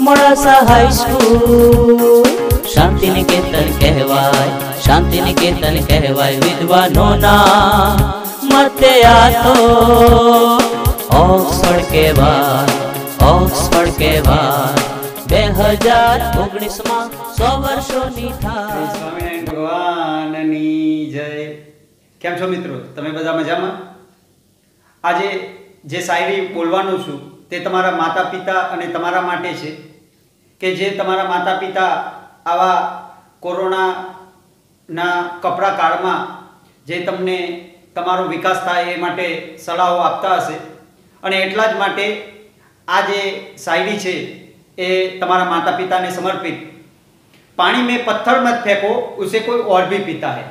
Modasa high school Shanti Niketan कहवाय, Shanti Niketan कहवाय। विद्वानों ना मते आतो ऑक्सफोर्ड कहवाय, ऑक्सफोर्ड कहवाय। 2019 માં 100 વર્ષોની થાય। સ્વામિનારાયણ ભગવાનની જય। કેમ છો મિત્રો? તમે બધા મજામાં? આજે જે શાયરી બોલવાનું છું તે તમારા માતા પિતા અને તમારા માટે છે કે જે તમારા માતા પિતા આવા કોરોનાના કપરા કાળમાં જે તમને તમારો વિકાસ થાય એ માટે સલાહો આપતા હશે અને એટલા જ માટે આ જે શાયરી છે એ તમારા માતા पिता ने समर्पित। पानी में पत्थर मत फेंको उसे कोई और भी पीता है,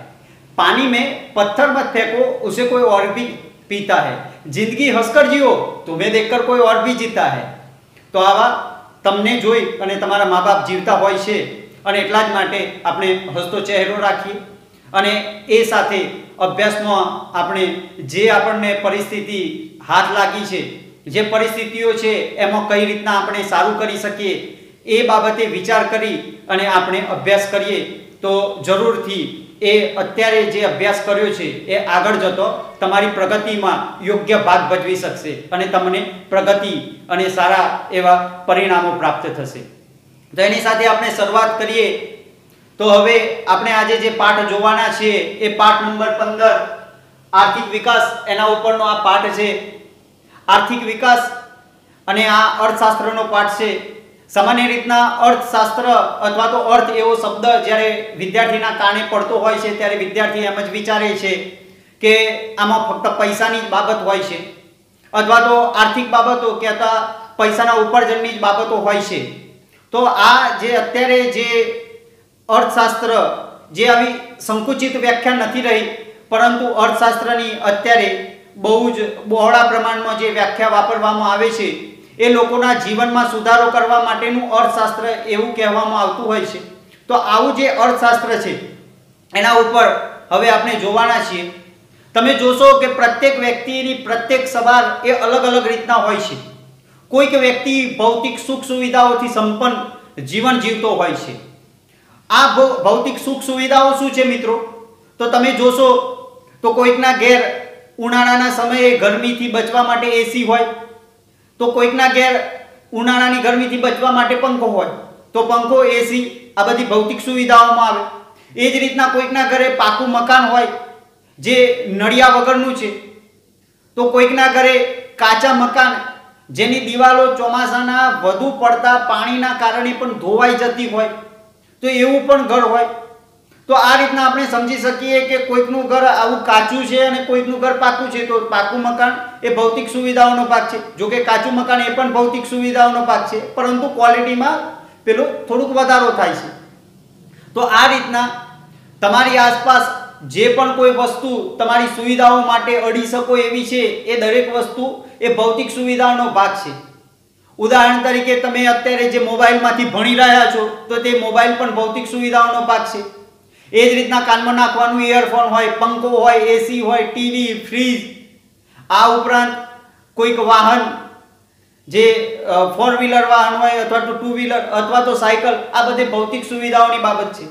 पानी में पत्थर मत फेंको उसे कोई और भी पीता है, जिंदगी हंसकर जियो तुम्हें देखकर कोई और भी जीता है। तो आवा तमने जोई अने तमारा माँ बाप जीवता होय छे अने એટલા જ માટે આપણે હસતો ચહેરો રાખીએ અને એ સાથે અભ્યાસમાં આપણે જે આપણને પરિસ્થિતિ હાથ લાગી છે, જે પરિસ્થિતિઓ છે એમાં કઈ રીતના આપણે સારું કરી શકીએ એ બાબતે વિચાર કરી અને આપણે અભ્યાસ કરીએ તો જરૂરથી એ અત્યારે જે અભ્યાસ કર્યો છે એ આગળ જતો તમારી પ્રગતિમાં યોગ્ય ભાગ ભજવી શકશે અને તમને પ્રગતિ અને સારા એવા પરિણામો પ્રાપ્ત થશે। તો એની સાથે આપણે શરૂઆત કરીએ તો હવે આપણે આજે જે પાઠ જોવાના છે એ પાઠ નંબર 15 આર્થિક વિકાસ એના ઉપરનો આ પાઠ છે। आर्थिक विकास अने आ अर्थशास्त्रनो पाठ छे। सामान्य रीतना अर्थशास्त्र अथवा तो अर्थ एवो शब्द ज्यारे विद्यार्थीना काने पड़तो होय छे त्यारे विद्यार्थी एम ज विचारे छे के आमां फक्त पैसानी ज बाबत होय छे अथवा तो आर्थिक बाबतो कहता पैसाना उपार्जननी ज बाबतो होय छे। तो आ जे अत्यारे जे अर्थशास्त्र जे आवी संकुचित व्याख्या नथी रही परंतु अर्थशास्त्रनी अत्यारे बहु ज बहोळा प्रमाणमां जे व्याख्या वापरवामां आवे छे ए लोकोना जीवनमां सुधारो करवा माटेनुं अर्थशास्त्र एवुं कहेवामां आवतुं होय छे। तो आवुं जे अर्थशास्त्र छे एना उपर हवे आपणे जोवाना छीए। तमे जोशो के प्रत्येक व्यक्तिनी प्रत्येक सवाल ए अलग अलग रीतना होय छे। कोईक व्यक्ति भौतिक सुख सुविधाओथी संपन्न जीवन जीवतो होय छे। आ भौतिक सुख सुविधाओ शुं छे मित्रों? तो तमे जोशो तो कोईकना घेर उनाळाना समये गरमीथी बचवा माटे एसी होय तो कोईकना घेर उनाळानी गरमीथी बचवा माटे पंखो होय तो पंखो एसी आ बधी भौतिक सुविधाओमां आवे। ए ज रीतना कोईकना घरे पाकू मकान होय जे नळिया वगरनुं छे तो कोईकना घरे काचा मकान जेनी दीवालो ચોમાસાના વધુ પડતા પાણીના કારણે પણ ધોવાઈ જતી હોય તો એવું પણ ઘર હોય। तो आ रीतना आपणे समझी सकीए कि कोईकनुं घर आवुं काचुं छे अने कोईकनुं घर पाकું छे तो पाकું मकान ए भौतिक सुविधाओनो भाग छे। जो के काचुं मकान ए पण भौतिक सुविधाओनो भाग छे परंतु क्वॉलिटीमां पेलो थोडुंक वधारो थाय छे। तो आ रीतना तमारी आसपास जे पण कोई वस्तु तमारी सुविधाओ माटे अडी शको एवी छे ए दरेक वस्तु ए भौतिक सुविधाओनो भाग छे। उदाहरण तरीके तमे अत्यारे जे मोबाइलमांथी भणी रह्या छो तो ते मोबाइल पण भौतिक सुविधाओनो भाग छे। ए ज रीतना कानमा नाखवानुं इयरफोन होय, पंखो होय, एसी होय, टीवी, फ्रीज, आ उपरांत कोईक वाहन जे 4 व्हीलर वाहन होय अथवा तो 2 व्हीलर अथवा तो साइकल आ बधे भौतिक सुविधाओनी बाबत छे।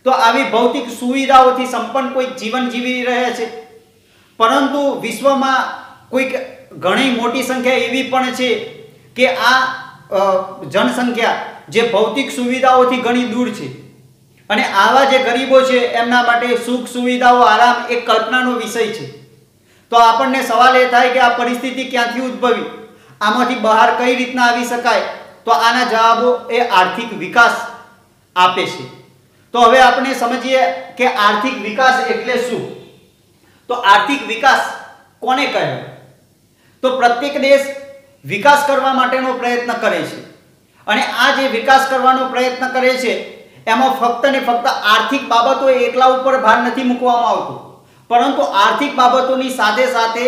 तो आवी भौतिक सुविधाओथी संपन्न कोई जीवन जीवी रहे छे परंतु विश्वमां कोईक घणी मोटी संख्या एवी पण छे के आ जनसंख्या जे भौतिक सुविधाओथी घणी दूर छे અને આવા જે ગરીબો છે એમના માટે સુખ સુવિધાઓ આરામ એક કલ્પનાનો વિષય છે। તો આપણને સવાલ એ થાય કે આ પરિસ્થિતિ ક્યાંથી ઉદ્ભવી, આમાંથી બહાર કઈ રીતના આવી શકાય? તો આના જવાબો એ આર્થિક વિકાસ આપે છે। તો હવે આપણે સમજીએ કે આર્થિક વિકાસ એટલે શું। તો આર્થિક વિકાસ કોને કહેવાય? તો પ્રત્યેક દેશ વિકાસ કરવા માટેનો પ્રયત્ન કરે છે અને આ જે વિકાસ કરવાનો પ્રયત્ન કરે છે એમાં ફક્ત ને ફક્ત આર્થિક બાબતો એકલા ઉપર ભાર નથી મૂકવામાં આવતો પરંતુ આર્થિક બાબતોની સાથે સાથે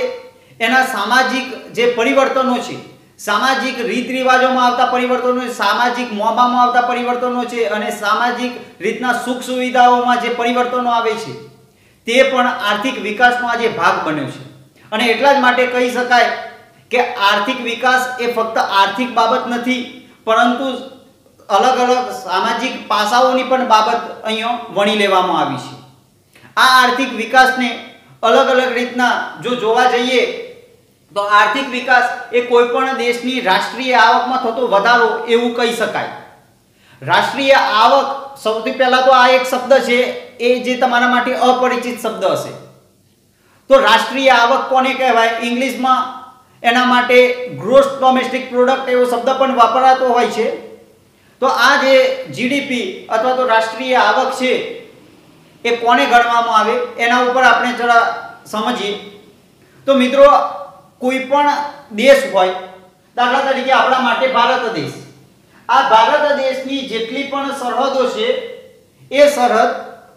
એના સામાજિક જે પરિવર્તનો છે, સામાજિક રીત રિવાજોમાં આવતા પરિવર્તનો, સામાજિક મોભામાં આવતા પરિવર્તનો છે અને સામાજિક રીતના સુખ સુવિધાઓમાં જે પરિવર્તનો આવે છે તે પણ આર્થિક વિકાસનો આજે ભાગ બન્યો છે। અને એટલા જ માટે કહી શકાય કે આર્થિક વિકાસ એ ફક્ત આર્થિક બાબત નથી, પરંતુ અલગ અલગ સામાજિક પાસાઓની પણ બાબત અહીંયા વણી લેવામાં આવી છે. આ આર્થિક વિકાસને અલગ અલગ રીતના જો જોવા જઈએ તો આર્થિક વિકાસ એ કોઈ પણ દેશની રાષ્ટ્રીય આવકમાં થતો વધારો એવું કહી શકાય. રાષ્ટ્રીય આવક, સૌથી પહેલા તો આ એક શબ્દ છે એ જે તમારા માટે અપરિચિત શબ્દ હશે. તો રાષ્ટ્રીય આવક કોને કહેવાય? ઇંગ્લિશમાં એના માટે ગ્રોસ ડોમેસ્ટિક પ્રોડક્ટ એવો શબ્દ પણ વાપરાતો હોય છે. તો આ જે જીડીપી અથવા તો રાષ્ટ્રીય આવક છે એ કોને ગણવામાં આવે એના ઉપર આપણે જરા સમજીએ. તો મિત્રો, કોઈ પણ દેશ હોય, દાખલા તરીકે આપણા માટે ભારત દેશ, આ ભારત દેશની જેટલી પણ સરહદો છે એ સરહદ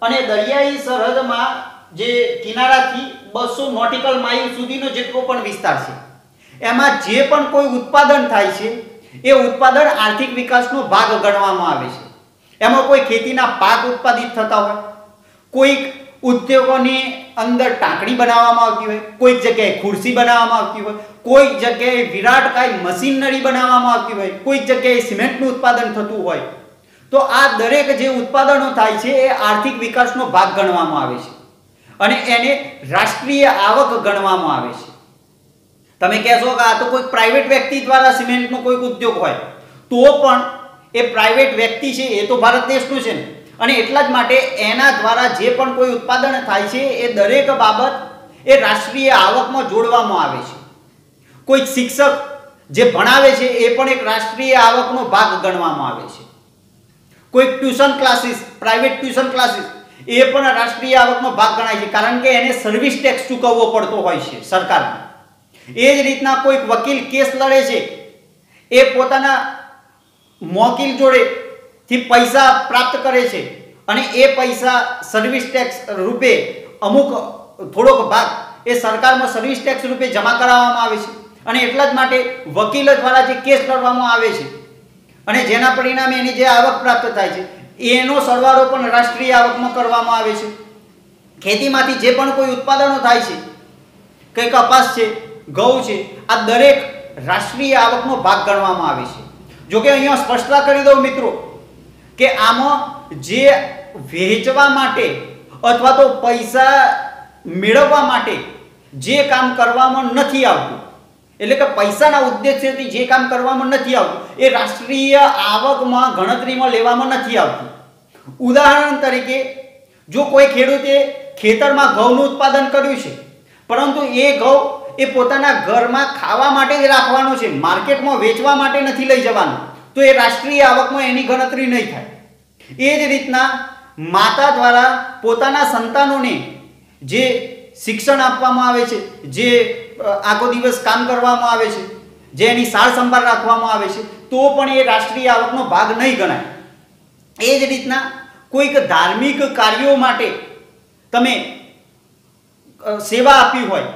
અને દરિયાઈ સરહદમાં જે કિનારાથી 200 નોટિકલ માઇલ સુધીનો જેટલો પણ વિસ્તાર છે, એમાં જે પણ કોઈ ઉત્પાદન થાય છે એ ઉત્પાદન આર્થિક વિકાસનો ભાગ ગણવામાં આવે છે. એમાં કોઈ ખેતીના પાક ઉત્પાદિત થતા હોય, કોઈક ઉદ્યોગોની અંદર ટાંકણી બનાવવામાં આવતી હોય, કોઈક જગ્યાએ ખુરશી બનાવવામાં આવતી હોય, કોઈક જગ્યાએ વિરાટકાય મશીનરી બનાવવામાં આવતી હોય, કોઈક જગ્યાએ સિમેન્ટનું ઉત્પાદન થતું હોય. તો આ દરેક જે ઉત્પાદનો થાય છે એ આર્થિક વિકાસનો ભાગ ગણવામાં આવે છે અને એને રાષ્ટ્રીય આવક ગણવામાં આવે છે. તમે કહેશો કે આ તો કોઈ પ્રાઇવેટ વ્યક્તિ દ્વારા સિમેન્ટનો કોઈ ઉદ્યોગ હોય, તો પણ એ પ્રાઇવેટ વ્યક્તિ છે એ તો ભારત દેશનું છે ને, અને એટલા જ માટે એના દ્વારા જે પણ કોઈ ઉત્પાદન થાય છે એ દરેક બાબત એ રાષ્ટ્રીય આવકમાં જોડવામાં આવે છે. કોઈ શિક્ષક જે ભણાવે છે એ પણ એક રાષ્ટ્રીય આવકનો ભાગ ગણવામાં આવે છે. કોઈ tuition classes, private tuition classes, એ પણ રાષ્ટ્રીય આવકનો ભાગ ગણાય છે, કારણ કે એને સર્વિસ ટેક્સ ચૂકવવો પડતો હોય છે સરકારને. એ જ રીતના કોઈક વકીલ કેસ લડે છે, એ પોતાના મોકીલ જોડેથી પૈસા પ્રાપ્ત કરે છે અને એ પૈસા સર્વિસ ટેક્સ રૂપે અમુક થોડોક ભાગ એ સરકારમાં સર્વિસ ટેક્સ રૂપે જમા કરાવવામાં આવે છે. અને એટલા જ માટે વકીલ દ્વારા જે કેસ લડવામાં આવે છે અને જેના પરિણામે એની જે આવક પ્રાપ્ત થાય છે એનો સરવાળો પણ રાષ્ટ્રીય આવકમાં કરવામાં આવે છે. ખેતીમાંથી જે પણ કોઈ ઉત્પાદનો થાય છે, કંઈ કપાસ છે, ઘઉં છે, આ દરેક રાષ્ટ્રીય આવકનો ભાગ ગણવામાં આવે છે. જોકે અહીંયા સ્પષ્ટતા કરી દઉં મિત્રો કે આમાં જે વહેંચવા માટે અથવા તો પૈસા મેળવવા માટે જે કામ કરવામાં નથી આવતું, એટલે કે પૈસાના ઉદ્દેશ્યથી જે કામ કરવામાં નથી આવતું, એ રાષ્ટ્રીય આવકમાં ગણતરીમાં લેવામાં નથી આવતું. ઉદાહરણ તરીકે, જો કોઈ ખેડૂતે ખેતરમાં ઘઉંનું ઉત્પાદન કર્યું છે, પરંતુ એ ઘઉં એ પોતાના ઘરમાં ખાવા માટે જ રાખવાનું છે, માર્કેટમાં વેચવા માટે નથી લઈ જવાનું, તો એ રાષ્ટ્રીય આવકમાં એની ગણતરી નહીં થાય. એ જ રીતના માતા દ્વારા પોતાના સંતાનોને જે શિક્ષણ આપવામાં આવે છે, જે આખો દિવસ કામ કરવામાં આવે છે, જે એની સાર સંભાળ રાખવામાં આવે છે, તો પણ એ રાષ્ટ્રીય આવકનો ભાગ નહીં ગણાય. એ જ રીતના કોઈક ધાર્મિક કાર્યો માટે તમે સેવા આપી હોય,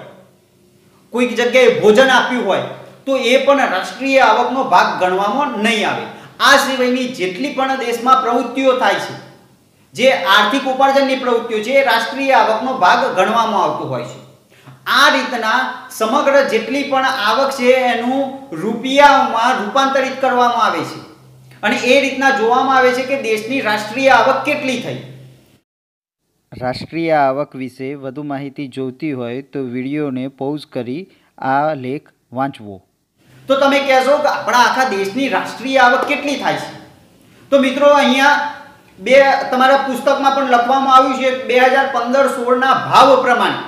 કોઈક જગ્યાએ ભોજન આપ્યું હોય, તો એ પણ રાષ્ટ્રીય આવકનો ભાગ ગણવામાં નહીં આવે. આ સિવાયની જેટલી પણ દેશમાં પ્રવૃત્તિઓ થાય છે, જે આર્થિક ઉપાર્જનની પ્રવૃત્તિઓ છે, એ રાષ્ટ્રીય આવકનો ભાગ ગણવામાં આવતો હોય છે. આ રીતના સમગ્ર જેટલી પણ આવક છે એનું રૂપિયામાં રૂપાંતરિત કરવામાં આવે છે અને એ રીતના જોવામાં આવે છે કે દેશની રાષ્ટ્રીય આવક કેટલી થઈ. રાષ્ટ્રીય આવક વિશે વધુ માહિતી જોઈતી હોય તો વિડીયોને પૉઝ કરી આ લેખ વાંચવો. તો તમે કહેશો કે આપણા આખા દેશની રાષ્ટ્રીય આવક કેટલી થાય છે? તો મિત્રો, અહીંયા તમારા પુસ્તકમાં પણ લખવામાં આવ્યું છે 2015-16ના ભાવ પ્રમાણે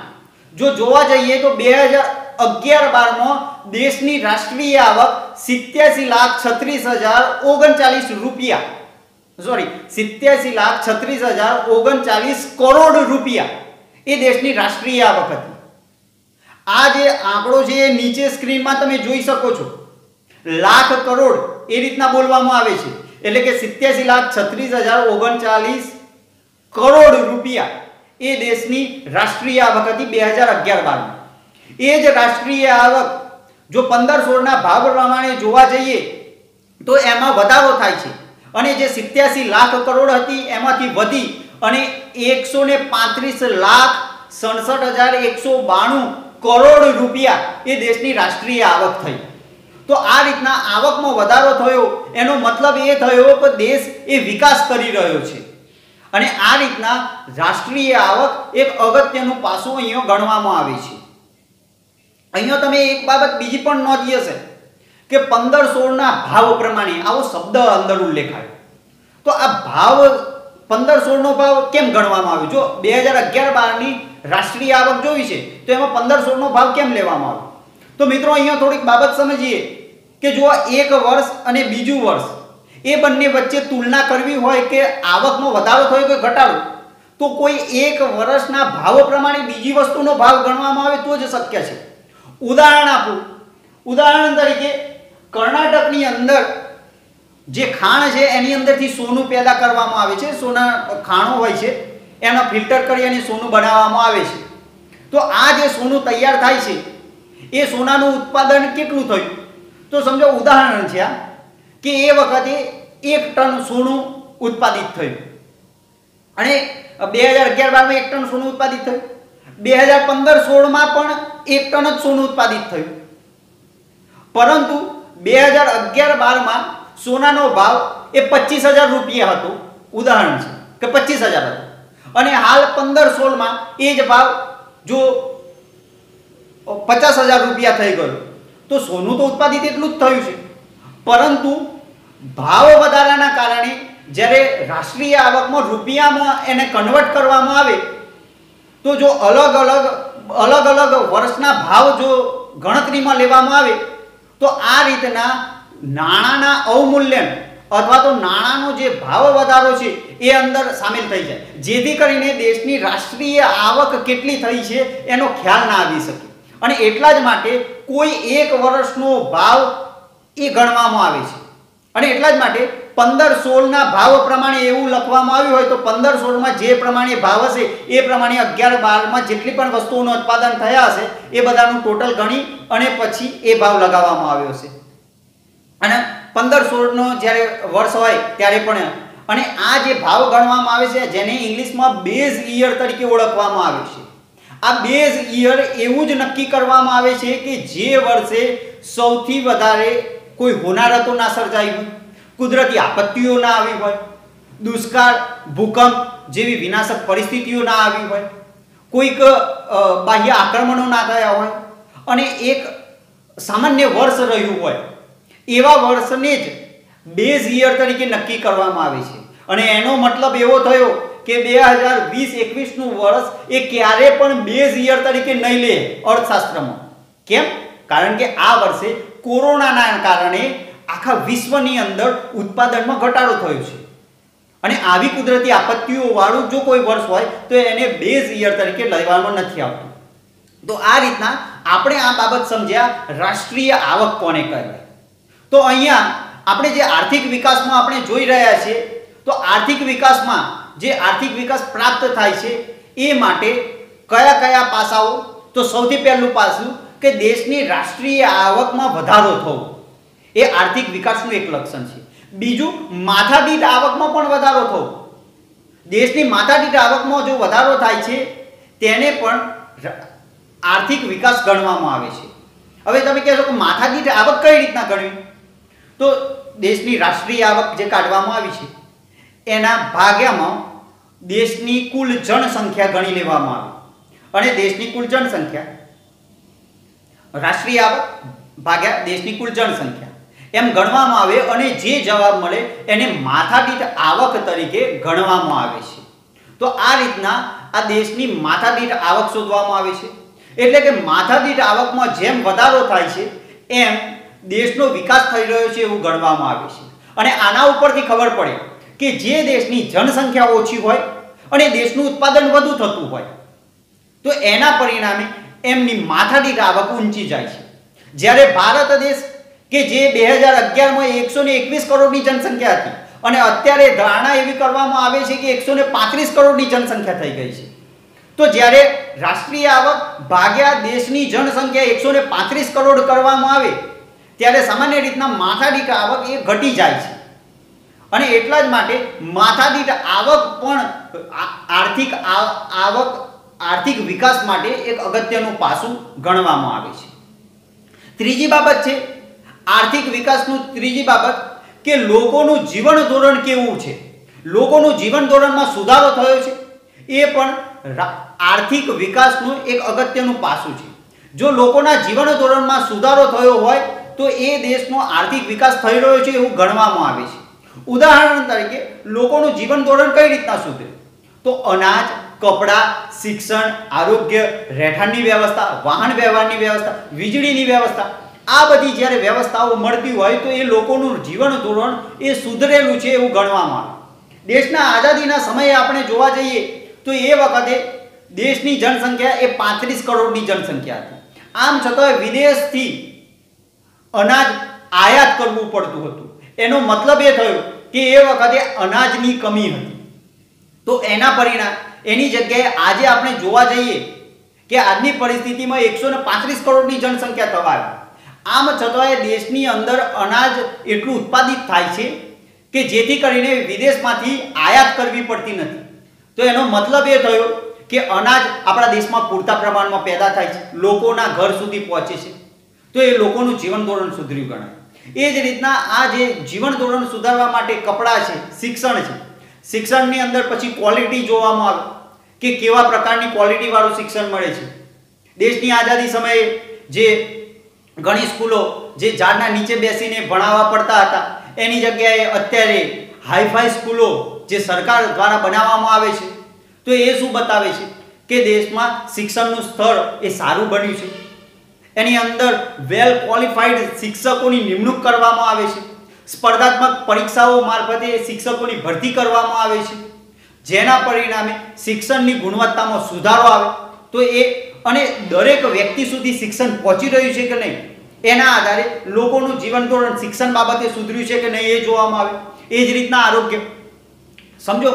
જો જોવા જઈએ તો 2011-12માં દેશની રાષ્ટ્રીય આવક 87,36,039 રૂપિયા, 87,36,039 કરોડ રૂપિયા એ દેશની રાષ્ટ્રીય આવક હતી. આ જે આંકડો છે એ નીચે સ્ક્રીનમાં તમે જોઈ શકો છો. લાખ કરોડ એ રીતના બોલવામાં આવે છે, એટલે કે 87,36,039 કરોડ રૂપિયા એ દેશની રાષ્ટ્રીય આવક હતી 2011-12. એ જ રાષ્ટ્રીય આવક જો 15-16ના ભાવ પ્રમાણે જોવા જઈએ તો એમાં વધારો થાય છે અને જે 87 લાખ કરોડ હતી એમાંથી વધી અને 135,67,192 કરોડ રૂપિયા એ દેશની રાષ્ટ્રીય આવક થઈ। તો આ રીતના આવકમાં વધારો થયો એનો મતલબ એ થયો કે દેશ એ વિકાસ કરી રહ્યો છે અને આ રીતના રાષ્ટ્રીય આવક એક અગત્યનું પાસું અહીંયા ગણવામાં આવે છે। અહીંયા તમે એક બાબત બીજી પણ નોંધી હશે કે 15-16 ના ભાવ પ્રમાણે આવો શબ્દ અંદર ઉલ્લેખાયો। તો આ ભાવ 15-16 નો ભાવ કેમ ગણવામાં આવ્યો? જો 2011-12 ની રાષ્ટ્રીય આવક જોઈ છે તો એમાં 15-16 નો ભાવ કેમ લેવામાં આવ્યો? તો મિત્રો અહીંયા થોડીક બાબત સમજીએ કે જો એક વર્ષ અને બીજું વર્ષ એ બંને વચ્ચે તુલના કરવી હોય કે આવકમાં વધારો થયો કે ઘટાડો, તો કોઈ એક વર્ષના ભાવ પ્રમાણે બીજી વસ્તુનો ભાવ ગણવામાં આવે તો જ શક્ય છે। ઉદાહરણ આપું, ઉદાહરણ તરીકે કર્ણાટકની અંદર જે ખાણ છે એની અંદરથી સોનું પેદા કરવામાં આવે છે, સોના ખાણો હોય છે એનો ફિલ્ટર કરી અને સોનું બનાવવામાં આવે છે। તો આ જે સોનું તૈયાર થાય છે એ સોનાનું ઉત્પાદન કેટલું થયું? તો સમજો ઉદાહરણ છે આ કે એ વખતે 1 ટન સોનું ઉત્પાદિત થયું અને 2011-12 માં 1 ટન સોનું ઉત્પાદિત થયું, 2015-16 પણ 1 ટન જ સોનું ઉત્પાદિત થયું। પરંતુ 2011-12 માં સોનાનો ભાવ એ 25,000 રૂપિયા હતો, ઉદાહરણ છે કે 25,000 હતો અને હાલ 15-16 માં એ જ ભાવ જો 50,000 રૂપિયા થઈ ગયો તો સોનું તો ઉત્પાદિત એટલું જ થયું છે, પરંતુ ભાવ વધારાના કારણે જ્યારે રાષ્ટ્રીય આવકમાં રૂપિયામાં એને કન્વર્ટ કરવામાં આવે તો જો અલગ અલગ વર્ષના ભાવ જો ગણતરીમાં લેવામાં આવે તો આ રીતના નાણાંના અવમૂલ્યન અથવા તો નાણાંનો જે ભાવ વધારો છે એ અંદર સામેલ થઈ જાય, જેથી કરીને દેશની રાષ્ટ્રીય આવક કેટલી થઈ છે એનો ખ્યાલ ના આવી શકે। અને એટલા જ માટે કોઈ એક વર્ષનો ભાવ એ ગણવામાં આવે છે અને એટલા જ માટે 15-16 ના ભાવ પ્રમાણે એવું લખવામાં આવ્યું હોય તો 15-16 માં જે પ્રમાણે ભાવ હશે એ પ્રમાણે 11-12 માં જેટલી પણ વસ્તુઓનું ઉત્પાદન થયા હશે એ બધાનું ટોટલ ગણી અને પછી એ ભાવ લગાવવામાં આવ્યો છે। અને 15-16 નો જ્યારે વર્ષ હોય ત્યારે પણ અને આ જે ભાવ ગણવામાં આવે છે જેને ઇંગ્લિશમાં બેઝ યર તરીકે ઓળખવામાં આવે છે। આ બેઝ યર એવું જ નક્કી કરવામાં આવે છે કે જે વર્ષે સૌથી વધારે કોઈ હોનારતો ના સર્જાઈ હોય, કુદરતી આપત્તિઓ ના આવી હોય, દુષ્કાળ, ભૂકંપ જેવી વિનાશક પરિસ્થિતિઓ ના આવી હોય, કોઈક બાહ્ય આક્રમણો ના થયા હોય અને એક સામાન્ય વર્ષ રહ્યું હોય, એવા વર્ષને જ બેઝ યર તરીકે નક્કી કરવામાં આવે છે। અને એનો મતલબ એવો થયો કે 2020-21 નું વર્ષ એ ક્યારે પણ બેઝ યર તરીકે નહીં લે અર્થશાસ્ત્રમાં। કેમ? કારણ કે આ વર્ષે કોરોનાના કારણે આખા વિશ્વની અંદર ઉત્પાદનમાં ઘટાડો થયો છે અને આવી કુદરતી આપત્તિઓ વાળું જો કોઈ વર્ષ હોય તો એને બેઝ યર તરીકે લેવામાં નથી આવતું। તો આ રીતના આપણે આ બાબત સમજ્યા રાષ્ટ્રીય આવક કોને કહેવાય। તો અહીંયા આપણે જે આર્થિક વિકાસમાં આપણે જોઈ રહ્યા છીએ તો આર્થિક વિકાસમાં જે આર્થિક વિકાસ પ્રાપ્ત થાય છે એ માટે કયા કયા પાસાઓ? તો સૌથી પહેલું પાસું કે દેશની રાષ્ટ્રીય આવકમાં વધારો થવો એ આર્થિક વિકાસનું એક લક્ષણ છે। બીજું, માથાદીઠ આવકમાં પણ વધારો થવો। દેશની માથાદીઠ આવકમાં જો વધારો થાય છે તેને પણ આર્થિક વિકાસ ગણવામાં આવે છે। હવે તમે કહેશો કે માથાદીઠ આવક કઈ રીતના ગણવી? તો દેશની રાષ્ટ્રીય આવક જે કાઢવામાં આવી છે એના ભાગ્યામાં દેશની કુલ જનસંખ્યા ગણી લેવામાં આવે અને દેશની કુલ જનસંખ્યા રાષ્ટ્રીય આવક ભાગ્યા દેશની કુલ જનસંખ્યા એમ ગણવામાં આવે અને જે જવાબ મળે એને માથાદીઠ આવક તરીકે ગણવામાં આવે છે। તો આ રીતના આ દેશની માથાદીઠ આવક શોધવામાં આવે છે। એટલે કે માથાદીઠ આવકમાં જેમ વધારો થાય છે એમ દેશનો વિકાસ થઈ રહ્યો છે એવું ગણવામાં આવે છે। અને આના ઉપરથી ખબર પડે કે જે દેશની જનસંખ્યા ઓછી હોય અને દેશનું ઉત્પાદન વધુ થતું હોય તો એના પરિણામે એમની માથાદીઠ આવક ઊંચી જાય છે। જ્યારે ભારત દેશ કે જે 2011 માં 121 કરોડની જનસંખ્યા હતી અને અત્યારે ધારણા એવી કરવામાં આવે છે કે 135 કરોડની જનસંખ્યા થઈ ગઈ છે, તો જ્યારે રાષ્ટ્રીય આવક ભાગ્યા દેશની જનસંખ્યા 135 કરોડ કરવામાં આવે ત્યારે સામાન્ય રીતના માથાદીઠ આવક એ ઘટી જાય છે। અને એટલા જ માટે માથાદીઠ આવક પણ આર્થિક આવક આર્થિક વિકાસ માટે એક અગત્યનું પાસું ગણવામાં આવે છે. ત્રીજી બાબત છે આર્થિક વિકાસનું ત્રીજી બાબત કે લોકોનું જીવન ધોરણ કેવું છે, લોકોનું જીવન ધોરણમાં સુધારો થયો છે, એ પણ આર્થિક વિકાસનું એક અગત્યનું પાસું છે. જો લોકોના જીવન ધોરણમાં સુધારો થયો હોય તો એ દેશનો આર્થિક વિકાસ થઈ રહ્યો છે એવું ગણવામાં આવે છે. ઉદાહરણ તરીકે લોકોનું જીવન ધોરણ કઈ રીતના સુધરે તો અનાજ, કપડાં, શિક્ષણ, આરોગ્ય, રહેઠાણની વ્યવસ્થા, વાહન વ્યવહારની વ્યવસ્થા, વીજળીની વ્યવસ્થા, આ બધી જ્યારે વ્યવસ્થાઓ મળતી હોય તો એ લોકોનું જીવન ધોરણ એ સુધરેલું છે એવું ગણવામાં આવે. દેશના આઝાદીના સમયે આપણે જોવા જઈએ તો એ વખતે દેશની જનસંખ્યા એ 35 કરોડની જનસંખ્યા હતી. આમ છતાં વિદેશથી અનાજ આયાત કરવું પડતું હતું. એનો મતલબ એ થયો કે એ વખતે અનાજની કમી હતી. તો એના પરિણામ એની જગ્યાએ આજે આપણે જોવા જઈએ કે આજની પરિસ્થિતિમાં 135 કરોડની જનસંખ્યા થવા આવી. આમ છતાંય દેશની અંદર અનાજ એટલું ઉત્પાદિત થાય છે કે જેથી કરીને વિદેશમાંથી આયાત કરવી પડતી નથી. તો એનો મતલબ એ થયો કે અનાજ આપણા દેશમાં પૂરતા પ્રમાણમાં પેદા થાય છે, લોકોના ઘર સુધી પહોંચે છે, તો એ લોકોનું જીવન ધોરણ સુધર્યું ગણાય. એ જ રીતના આ જે જીવન ધોરણ સુધારવા માટે કપડાં છે, શિક્ષણ છે, શિક્ષણની અંદર પછી ક્વોલિટી જોવામાં આવે કે કેવા પ્રકારની ક્વોલિટીવાળું શિક્ષણ મળે છે. દેશની આઝાદી સમયે જે ઘણી સ્કૂલો જે ઝાડના નીચે બેસીને ભણાવવા પડતા હતા એની જગ્યાએ અત્યારે હાઈફાઈ સ્કૂલો જે સરકાર દ્વારા બનાવવામાં આવે છે, તો એ શું બતાવે છે કે દેશમાં શિક્ષણનું સ્તર એ સારું બન્યું છે. એની અંદર વેલ ક્વોલિફાઈડ શિક્ષકોની નિમણૂક કરવામાં આવે છે. સ્પર્ધાત્મક પરીક્ષાઓ મારફતે શિક્ષકોની ભરતી કરવામાં આવે છે, જેના પરિણામે શિક્ષણની ગુણવત્તામાં સુધારો આવે. તો એ અને દરેક વ્યક્તિ સુધી શિક્ષણ પહોંચી રહ્યું છે કે નહીં એના આધારે લોકોનું જીવન ધોરણ શિક્ષણ બાબતે સુધર્યું છે કે નહીં એ જોવામાં આવે. એ જ રીતના આરોગ્ય, સમજો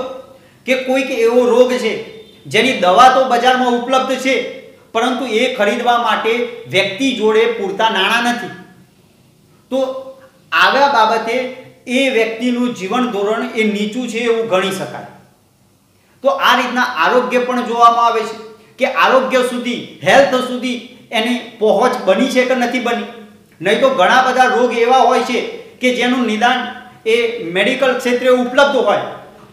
કે કોઈક એવો રોગ છે જેની દવા તો બજારમાં ઉપલબ્ધ છે પરંતુ એ ખરીદવા માટે વ્યક્તિ જોડે પૂરતા નાણાં નથી, તો આવા બાબતે એ વ્યક્તિનું જીવન ધોરણ એ નીચું છે એવું ગણી શકાય. તો આ રીતના આરોગ્ય પણ જોવામાં આવે છે કે આરોગ્ય સુધી, હેલ્થ સુધી એની પહોંચ બની છે કે નથી બની. નહીં તો ઘણા બધા રોગ એવા હોય છે કે જેનું નિદાન એ મેડિકલ ક્ષેત્રે ઉપલબ્ધ હોય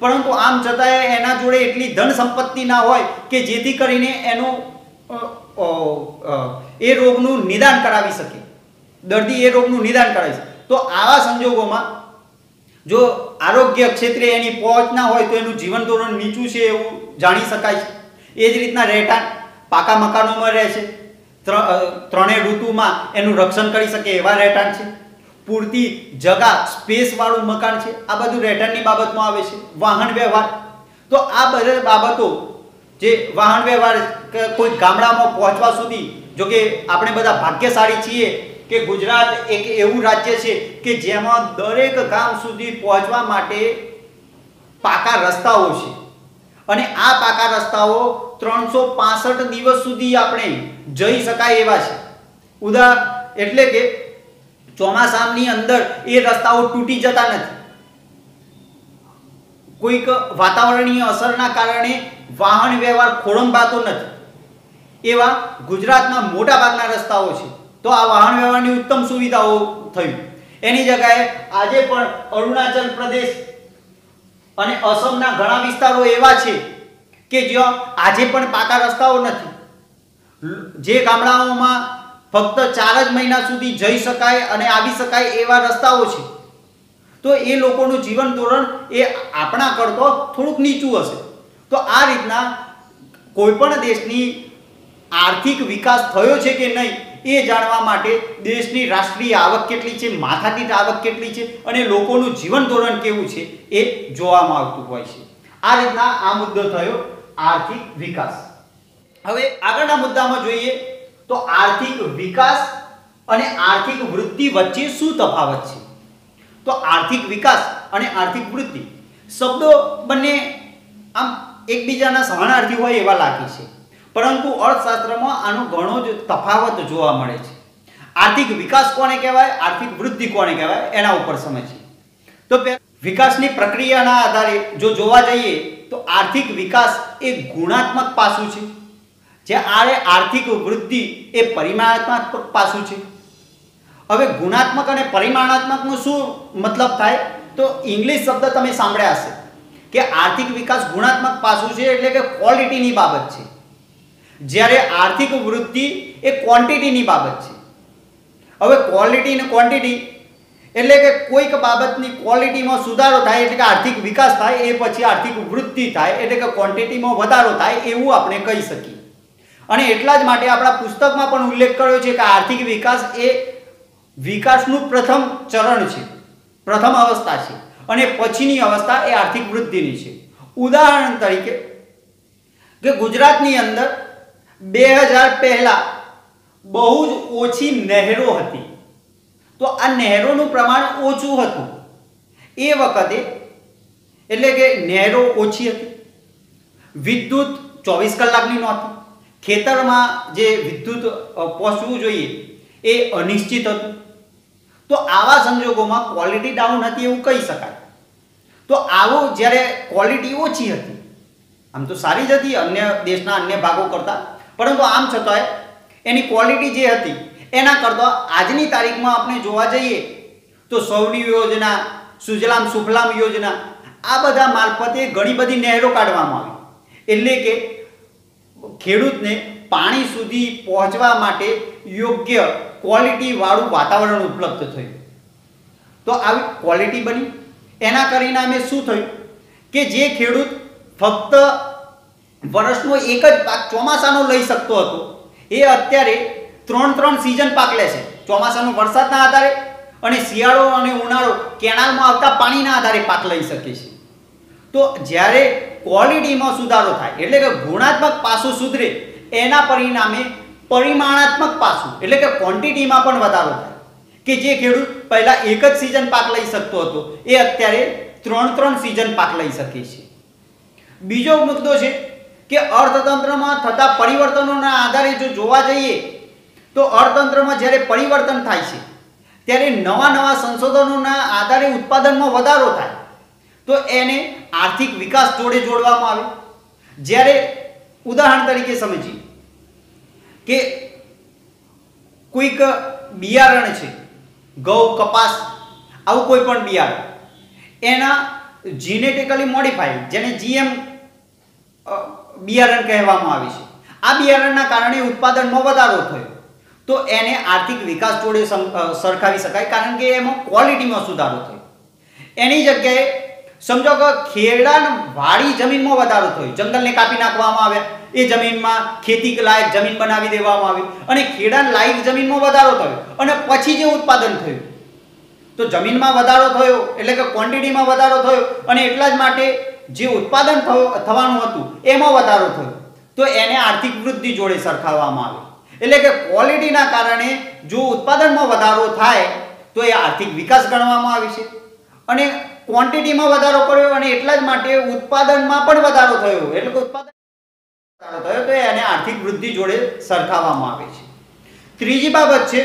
પરંતુ આમ છતાંય એના જોડે એટલી ધન સંપત્તિ ના હોય કે જેથી કરીને એનું એ રોગનું નિદાન કરાવી શકે, દર્દી એ રોગનું નિદાન કરાવી શકે. તો આવા સંજોગોમાં જો આરોગ્ય ક્ષેત્રે એની પહોંચ ના હોય તો એનું જીવન ધોરણ નીચું છે એવું જાણી શકાય છે. એ જ રીતના રહેઠાણ, પાકા મકાનોમાં રહે છે, ત્રણેય ઋતુમાં એનું રક્ષણ કરી શકે એવા રહેઠાણ છે, પૂરતી જગા સ્પેસવાળું મકાન છે, આ બધું રહેઠાણની બાબતમાં આવે છે. વાહન વ્યવહાર, તો આ બધી બાબતો જે વાહન વ્યવહાર કોઈ ગામડામાં પહોંચવા સુધી, જો કે આપણે બધા ભાગ્યશાળી છીએ કે ગુજરાત એક એવું રાજ્ય છે કે જેમાં દરેક ગામ સુધી પહોંચવા માટે પાકા રસ્તાઓ છે અને આ પાકા રસ્તાઓ 365 દિવસ સુધી આપણે જઈ શકાય એવા છે. એટલે કે ચોમાસાની અંદર એ રસ્તાઓ તૂટી જતા નથી. કોઈક વાતાવરણીય અસરના કારણે વાહન વ્યવહાર ખોળંબાતો નથી. એવા ગુજરાતના મોટા ભાગના રસ્તાઓ છે. તો આ વાહન વ્યવહારની ઉત્તમ સુવિધાઓ થયું. એની જગ્યાએ આજે પણ અરુણાચલ પ્રદેશ અને અસમના ઘણા વિસ્તારો એવા છે કે જ્યાં આજે પણ પાકા રસ્તાઓ નથી. જે ગામડાઓમાં ફક્ત 4 જ મહિના સુધી જઈ શકાય અને આવી શકાય એવા રસ્તાઓ છે, તો એ લોકોનું જીવન ધોરણ એ આપણા કરતો થોડુંક નીચું હશે. તો આ રીતના કોઈ પણ દેશની આર્થિક વિકાસ થયો છે કે નહીં એ જાણવા માટે દેશની રાષ્ટ્રીય આવક કેટલી છે, માથાદીઠ આવક કેટલી છે અને લોકોનું જીવન ધોરણ કેવું છે એ જોવામાં આવતું હોય છે. આ રીતના આ મુદ્દો થયો આર્થિક વિકાસ. હવે આગળના મુદ્દામાં જોઈએ તો આર્થિક વિકાસ અને આર્થિક વૃદ્ધિ વચ્ચે શું તફાવત છે. તો આર્થિક વિકાસ અને આર્થિક વૃદ્ધિ શબ્દો બંને આમ એકબીજાના સમાનાર્થી હોય એવા લાગે છે, પરંતુ અર્થશાસ્ત્રમાં આનો ઘણો જ તફાવત જોવા મળે છે. આર્થિક વિકાસ કોને કહેવાય, આર્થિક વૃદ્ધિ કોને કહેવાય એના ઉપર સમજીએ. તો વિકાસની પ્રક્રિયાના આધારે જો જોવા જઈએ તો આર્થિક વિકાસ એ ગુણાત્મક પાસું છે જે આર્થિક વૃદ્ધિ એ પરિમાણાત્મક પાસું છે. હવે ગુણાત્મક અને પરિમાણાત્મકનો શું મતલબ થાય? તો ઇંગ્લિશ શબ્દ તમે સાંભળ્યા હશે કે આર્થિક વિકાસ ગુણાત્મક પાસું છે, એટલે કે ક્વોલિટીની બાબત છે, જ્યારે આર્થિક વૃદ્ધિ એ ક્વોન્ટિટીની બાબત છે. હવે ક્વોલિટી અને ક્વોન્ટિટી એટલે કે કોઈક બાબતની ક્વોલિટીમાં સુધારો થાય એટલે કે આર્થિક વિકાસ થાય, એ પછી આર્થિક વૃદ્ધિ થાય એટલે કે ક્વોન્ટિટીમાં વધારો થાય, એવું આપણે કહી શકીએ. અને એટલા જ માટે આપણા પુસ્તકમાં પણ ઉલ્લેખ કર્યો છે કે આર્થિક વિકાસ એ વિકાસનું પ્રથમ ચરણ છે, પ્રથમ અવસ્થા છે, અને પછીની અવસ્થા એ આર્થિક વૃદ્ધિની છે. ઉદાહરણ તરીકે કે ગુજરાતની અંદર 2000 પહેલા બહુ જ ઓછી નહેરો હતી, તો આ નહેરોનું પ્રમાણ ઓછું હતું એ વખતે, એટલે કે નહેરો ઓછી હતી, વિદ્યુત 24 કલાકની નહોતી, ખેતરમાં જે વિદ્યુત પહોંચવું જોઈએ એ અનિશ્ચિત હતું. તો આવા સંજોગોમાં ક્વોલિટી ડાઉન હતી એવું કહી શકાય. તો આવું જ્યારે ક્વોલિટી ઓછી હતી, આમ તો સારી જ હતી અન્ય દેશના અન્ય ભાગો કરતાં, પરંતુ આમ છતાંય એની ક્વોલિટી જે હતી એના કરતાં આજની તારીખમાં આપણે જોવા જઈએ તો સૌની યોજના, સુજલામ સુફલામ યોજના, આ બધા મારફતે ઘણી બધી નહેરો કાઢવામાં આવી, એટલે કે ખેડૂતને પાણી સુધી પહોંચવા માટે યોગ્ય ક્વોલિટીવાળું વાતાવરણ ઉપલબ્ધ થયું. તો આવી ક્વોલિટી બની, એના પરિણામે શું થયું કે જે ખેડૂત ફક્ત વર્ષનો એક જ પાક ચોમાસાનો લઈ શકતો હતો, એ અત્યારે 3 સિઝન પાક લે છે. ચોમાસાનો વરસાદના આધારે અને શિયાળો અને ઉનાળો કેનાલમાં આવતા પાણીના આધારે પાક લઈ શકે છે. તો જ્યારે ક્વોલિટીમાં સુધારો થાય એટલે કે ગુણાત્મક પાસું સુધરે, એના પરિણામે પરિમાણાત્મક પાસું એટલે કે ક્વોન્ટિટીમાં પણ વધારો થાય, કે જે ખેડૂત પહેલા એક જ સિઝન પાક લઈ શકતો હતો એ અત્યારે 3 સિઝન પાક લઈ શકે છે. બીજો મુદ્દો છે કે અર્થતંત્રમાં થતા પરિવર્તનોના આધારે જો જોવા જઈએ તો અર્થતંત્રમાં જ્યારે પરિવર્તન થાય છે ત્યારે નવા સંશોધનોના આધારે ઉત્પાદનમાં વધારો થાય, તો એને આર્થિક વિકાસ જોડે જોડવામાં આવે. જ્યારે ઉદાહરણ તરીકે સમજીએ કે કોઈક બિયારણ છે, ઘઉં, કપાસ, આવું કોઈ પણ બિયારણ, એના જીનેટિકલી મોડિફાઈડ, જેને જીએમ બિયારણ કહેવામાં આવે છે, આ બિયારણના કારણે ઉત્પાદનમાં વધારો થયો, તો એને આર્થિક વિકાસ જોડે સરખાવી શકાય, કારણ કે એમાં ક્વોલિટીમાં સુધારો થયો. એની જગ્યાએ સમજો કે ખેડાણવાળી જમીનમાં વધારો થયો, જંગલને કાપી નાખવામાં આવ્યા, એ જમીનમાં ખેતી લાયક જમીન બનાવી દેવામાં આવી અને ખેડાણ લાયક જમીનમાં વધારો થયો, અને પછી જે ઉત્પાદન થયું, તો જમીનમાં વધારો થયો એટલે કે ક્વોન્ટિટીમાં વધારો થયો, અને એટલા જ માટે જે ઉત્પાદન થવાનું હતું એમાં વધારો થયો, તો એને આર્થિક વૃદ્ધિ જોડે સરખાવવામાં આવે. એટલે કે ક્વોલિટીના કારણે જો ઉત્પાદનમાં વધારો થાય તો એ આર્થિક વિકાસ ગણવામાં આવે છે, અને ક્વોન્ટિટીમાં વધારો કર્યો અને એટલા જ માટે ઉત્પાદનમાં પણ વધારો થયો, એટલે કે ઉત્પાદન વધારો થયો, તો એને આર્થિક વૃદ્ધિ જોડે સરખાવવામાં આવે છે. ત્રીજી બાબત છે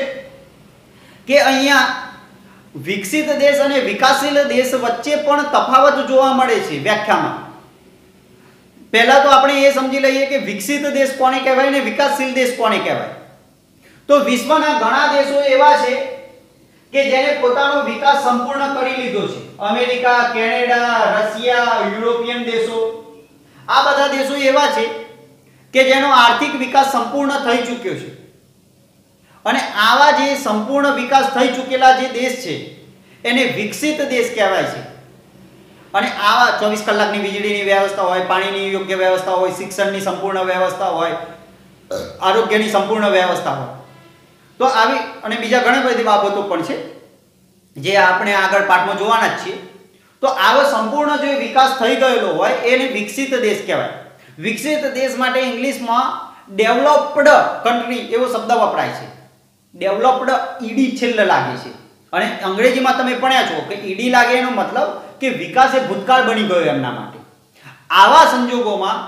કે અહીંયા વિકસિત દેશ અને વિકાસશીલ દેશ વચ્ચે પણ તફાવત જોવા મળે છે વ્યાખ્યામાં. પહેલા તો આપણે એ સમજી લઈએ કે વિકસિત દેશ કોને કહેવાય ને વિકાસશીલ દેશ કોને કહેવાય. તો વિશ્વના ઘણા દેશો એવા છે કે જેને પોતાનો વિકાસ સંપૂર્ણ કરી લીધો છે. અમેરિકા, કેનેડા, રશિયા, યુરોપિયન દેશો, આ બધા દેશો એવા છે કે જેનો આર્થિક વિકાસ સંપૂર્ણ થઈ ચૂક્યો છે. અને આવા જે સંપૂર્ણ વિકાસ થઈ ચૂકેલા જે દેશ છે એને વિકસિત દેશ કહેવાય છે. અને આવા 24 કલાકની વીજળીની વ્યવસ્થા હોય, પાણીની યોગ્ય વ્યવસ્થા હોય, શિક્ષણની સંપૂર્ણ વ્યવસ્થા હોય, આરોગ્યની સંપૂર્ણ વ્યવસ્થા હોય, તો આવી અને બીજા ઘણી બધી બાબતો પણ છે જે આપણે આગળ પાઠમાં જોવાના જ છીએ. તો આવો સંપૂર્ણ જે વિકાસ થઈ ગયેલો હોય એને વિકસિત દેશ કહેવાય. વિકસિત દેશ માટે ઇંગ્લિશમાં ડેવલપ્ડ કન્ટ્રી એવો શબ્દ વપરાય છે. ડેવલપ્ડ ઈડી છેલ્લે લાગે છે, અને અંગ્રેજીમાં તમે ભણ્યા છો કે ઈડી લાગે એનો મતલબ કે વિકાસ એ ભૂતકાળ બની ગયો એમના માટે. આવા સંજોગોમાં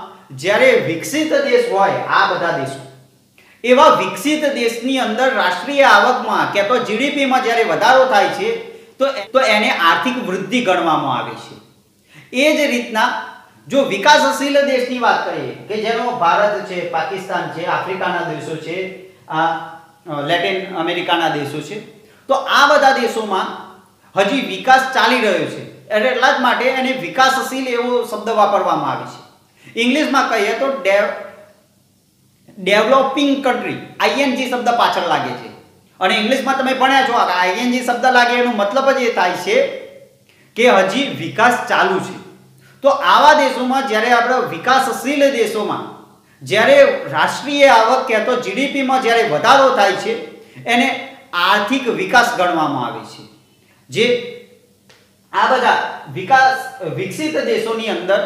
જ્યારે વિકસિત દેશ હોય, આ બધા દેશો, એવા વિકસિત દેશની અંદર રાષ્ટ્રીય આવકમાં કે તો જીડીપીમાં જ્યારે વધારો થાય છે તો એને આર્થિક વૃદ્ધિ ગણવામાં આવે છે. એ જ રીતના જો વિકાસશીલ દેશની વાત કરીએ કે જેનો ભારત છે, પાકિસ્તાન છે, આફ્રિકાના દેશો છે, લેટિન અમેરિકાના દેશો છે, તો આ બધા દેશોમાં હજી વિકાસ ચાલી રહ્યો છે. એટલા જ માટે એને વિકાસશીલ એવો શબ્દ વાપરવામાં આવે છે. ઇંગ્લિશમાં કહીએ તો ડેવલપિંગ કન્ટ્રી, આઈએનજી શબ્દ પાછળ લાગે છે. અને ઇંગ્લિશમાં તમે ભણ્યા છો કે આઈએનજી શબ્દ લાગે એનો મતલબ જ એ થાય છે કે હજી વિકાસ ચાલુ છે. તો આવા દેશોમાં જ્યારે આપણે વિકાસશીલ દેશોમાં જ્યારે રાષ્ટ્રીય આવક કે તો જીડીપીમાં જ્યારે વધારો થાય છે એને આર્થિક વિકાસ ગણવામાં આવે છે. જે આ બધા વિકસિત દેશોની અંદર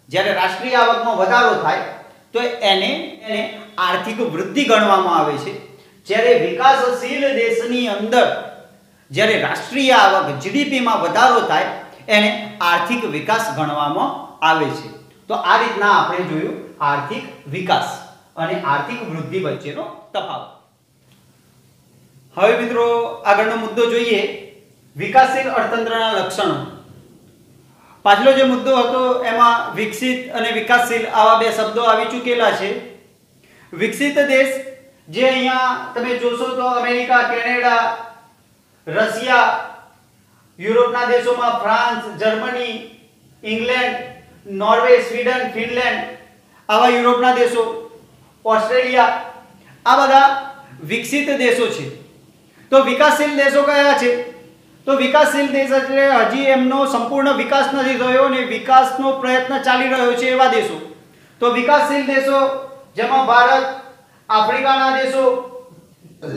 જ્યારે રાષ્ટ્રીય આવકમાં વધારો થાય તો એને આર્થિક વૃદ્ધિ ગણવામાં આવે છે. જ્યારે વિકાસશીલ દેશની અંદર જ્યારે રાષ્ટ્રીય આવક જીડીપીમાં વધારો થાય એને આર્થિક વિકાસ ગણવામાં આવે છે. તો આ રીતના આપણે જોયું આર્થિક વિકાસ અને આર્થિક વૃદ્ધિ વચ્ચેનો તફાવત. હવે મિત્રો આગળનો મુદ્દો જોઈએ, વિકાસશીલ અર્થતંત્રના લક્ષણો. પાછલો જે મુદ્દો હતો એમાં વિકસિત અને વિકાસશીલ આવા બે શબ્દો આવી ચૂકેલા છે. વિકસિત દેશ જે અહીંયા તમે જોશો તો અમેરિકા, કેનેડા, રશિયા, યુરોપના દેશોમાં France, Germany, England, Norway, Sweden, Finland, આવા યુરોપના દેશો, ઓસ્ટ્રેલિયા, આ બધા વિકસિત દેશો છે. તો વિકાસશીલ દેશો કયા છે? તો વિકાસશીલ દેશ એટલે હજી એમનો સંપૂર્ણ વિકાસ નથી થયો અને વિકાસનો પ્રયત્ન ચાલી રહ્યો છે એવા દેશો. તો વિકાસશીલ દેશો જેમાં ભારત, આફ્રિકાના દેશો,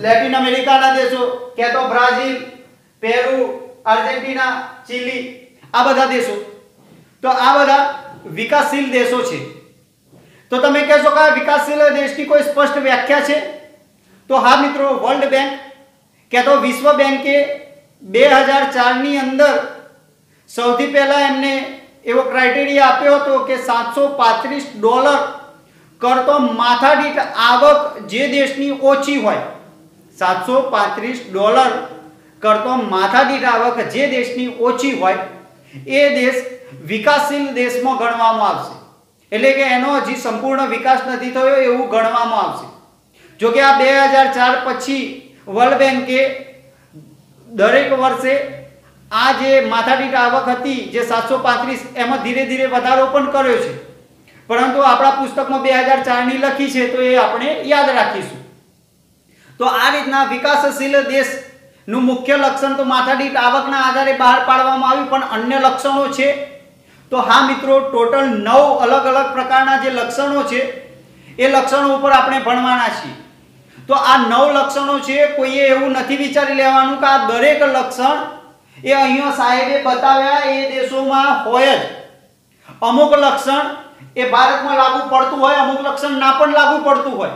લેટિન અમેરિકાના દેશો કે તો બ્રાઝિલ, પેરુ, આર્જેન્ટિના, ચીલી, આ બધા દેશો. તો આ બધા વિકાસશીલ દેશો છે. તો તમે કહેશો કે વિકાસશીલ દેશની કોઈ સ્પષ્ટ વ્યાખ્યા છે? તો હા મિત્રો, વર્લ્ડ બેંક કે તો વિશ્વ બેંકે 2004 ની અંદર સૌથી પહેલા એમને એવો ક્રાઇટેરિયા આપ્યો હતો કે $735 કરતો માથાદીઠ આવક જે દેશની ઓછી હોય, $735 કરતો માથાદીઠ આવક જે દેશની ઓછી હોય એ દેશ વિકાસશીલ દેશમાં ગણવામાં આવશે. એટલે કે એનો હજી સંપૂર્ણ વિકાસ નથી થયો એવું ગણવામાં આવશે. જો કે આ 2004 પછી વર્લ્ડ બેંકે દરેક વર્ષે આ જે માથાદીઠ આવક હતી જે 735 એમાં ધીરે ધીરે વધારો પણ કર્યો છે. પરંતુ આપણા પુસ્તકમાં 2004 ની લખી છે તો એ આપણે યાદ રાખીશું. તો આ રીતના વિકાસશીલ દેશનું મુખ્ય લક્ષણ તો માથાદીઠ આવકના આધારે બહાર પાડવામાં આવ્યું, પણ અન્ય લક્ષણો છે. તો હા મિત્રો, ટોટલ 9 અલગ અલગ પ્રકારના જે લક્ષણો છે એ લક્ષણો ઉપર આપણે ભણવાના છીએ. તો આ 9 લક્ષણો છે, કોઈએ એવું નથી વિચારી લેવાનું કે આ દરેક લક્ષણ એ અહીંયા સાહેબે બતાવ્યા એ દેશોમાં હોય જ. અમુક લક્ષણ એ ભારતમાં લાગુ પડતું હોય, અમુક લક્ષણ ના પણ લાગુ પડતું હોય.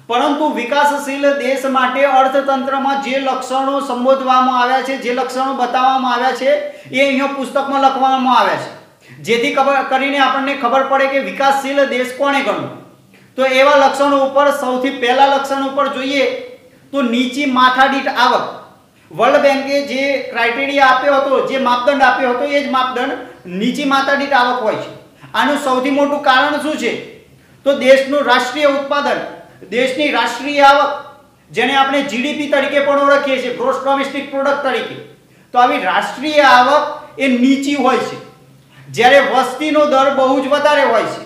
પરંતુ વિકાસશીલ દેશ માટે અર્થતંત્રમાં જે લક્ષણો સંબોધવામાં આવ્યા છે, જે લક્ષણો બતાવવામાં આવ્યા છે એ અહીંયા પુસ્તકમાં લખવામાં આવ્યા છે, જેથી કરીને આપણને ખબર પડે કે વિકાસશીલ દેશ કોને ગણવું. તો એવા લક્ષણો ઉપર સૌથી પહેલા લક્ષણ ઉપર જોઈએ તો નીચી માથાદીઠ આવક. વર્લ્ડ બેંકે જે ક્રાઇટેરિયા આપ્યો હતો, જે માપદંડ આપ્યો હતો એ જ માપદંડ નીચી માથાદીઠ આવક હોય છે. આનું સૌથી મોટું કારણ શું છે? તો દેશનું રાષ્ટ્રીય ઉત્પાદન, દેશની રાષ્ટ્રીય આવક, જેને આપણે જીડીપી તરીકે પણ ઓળખીએ છીએ, ગ્રોસ ડોમેસ્ટિક પ્રોડક્ટ તરીકે. તો આવી રાષ્ટ્રીય આવક એ નીચી હોય છે, જ્યારે વસ્તીનો દર બહુ જ વધારે હોય છે.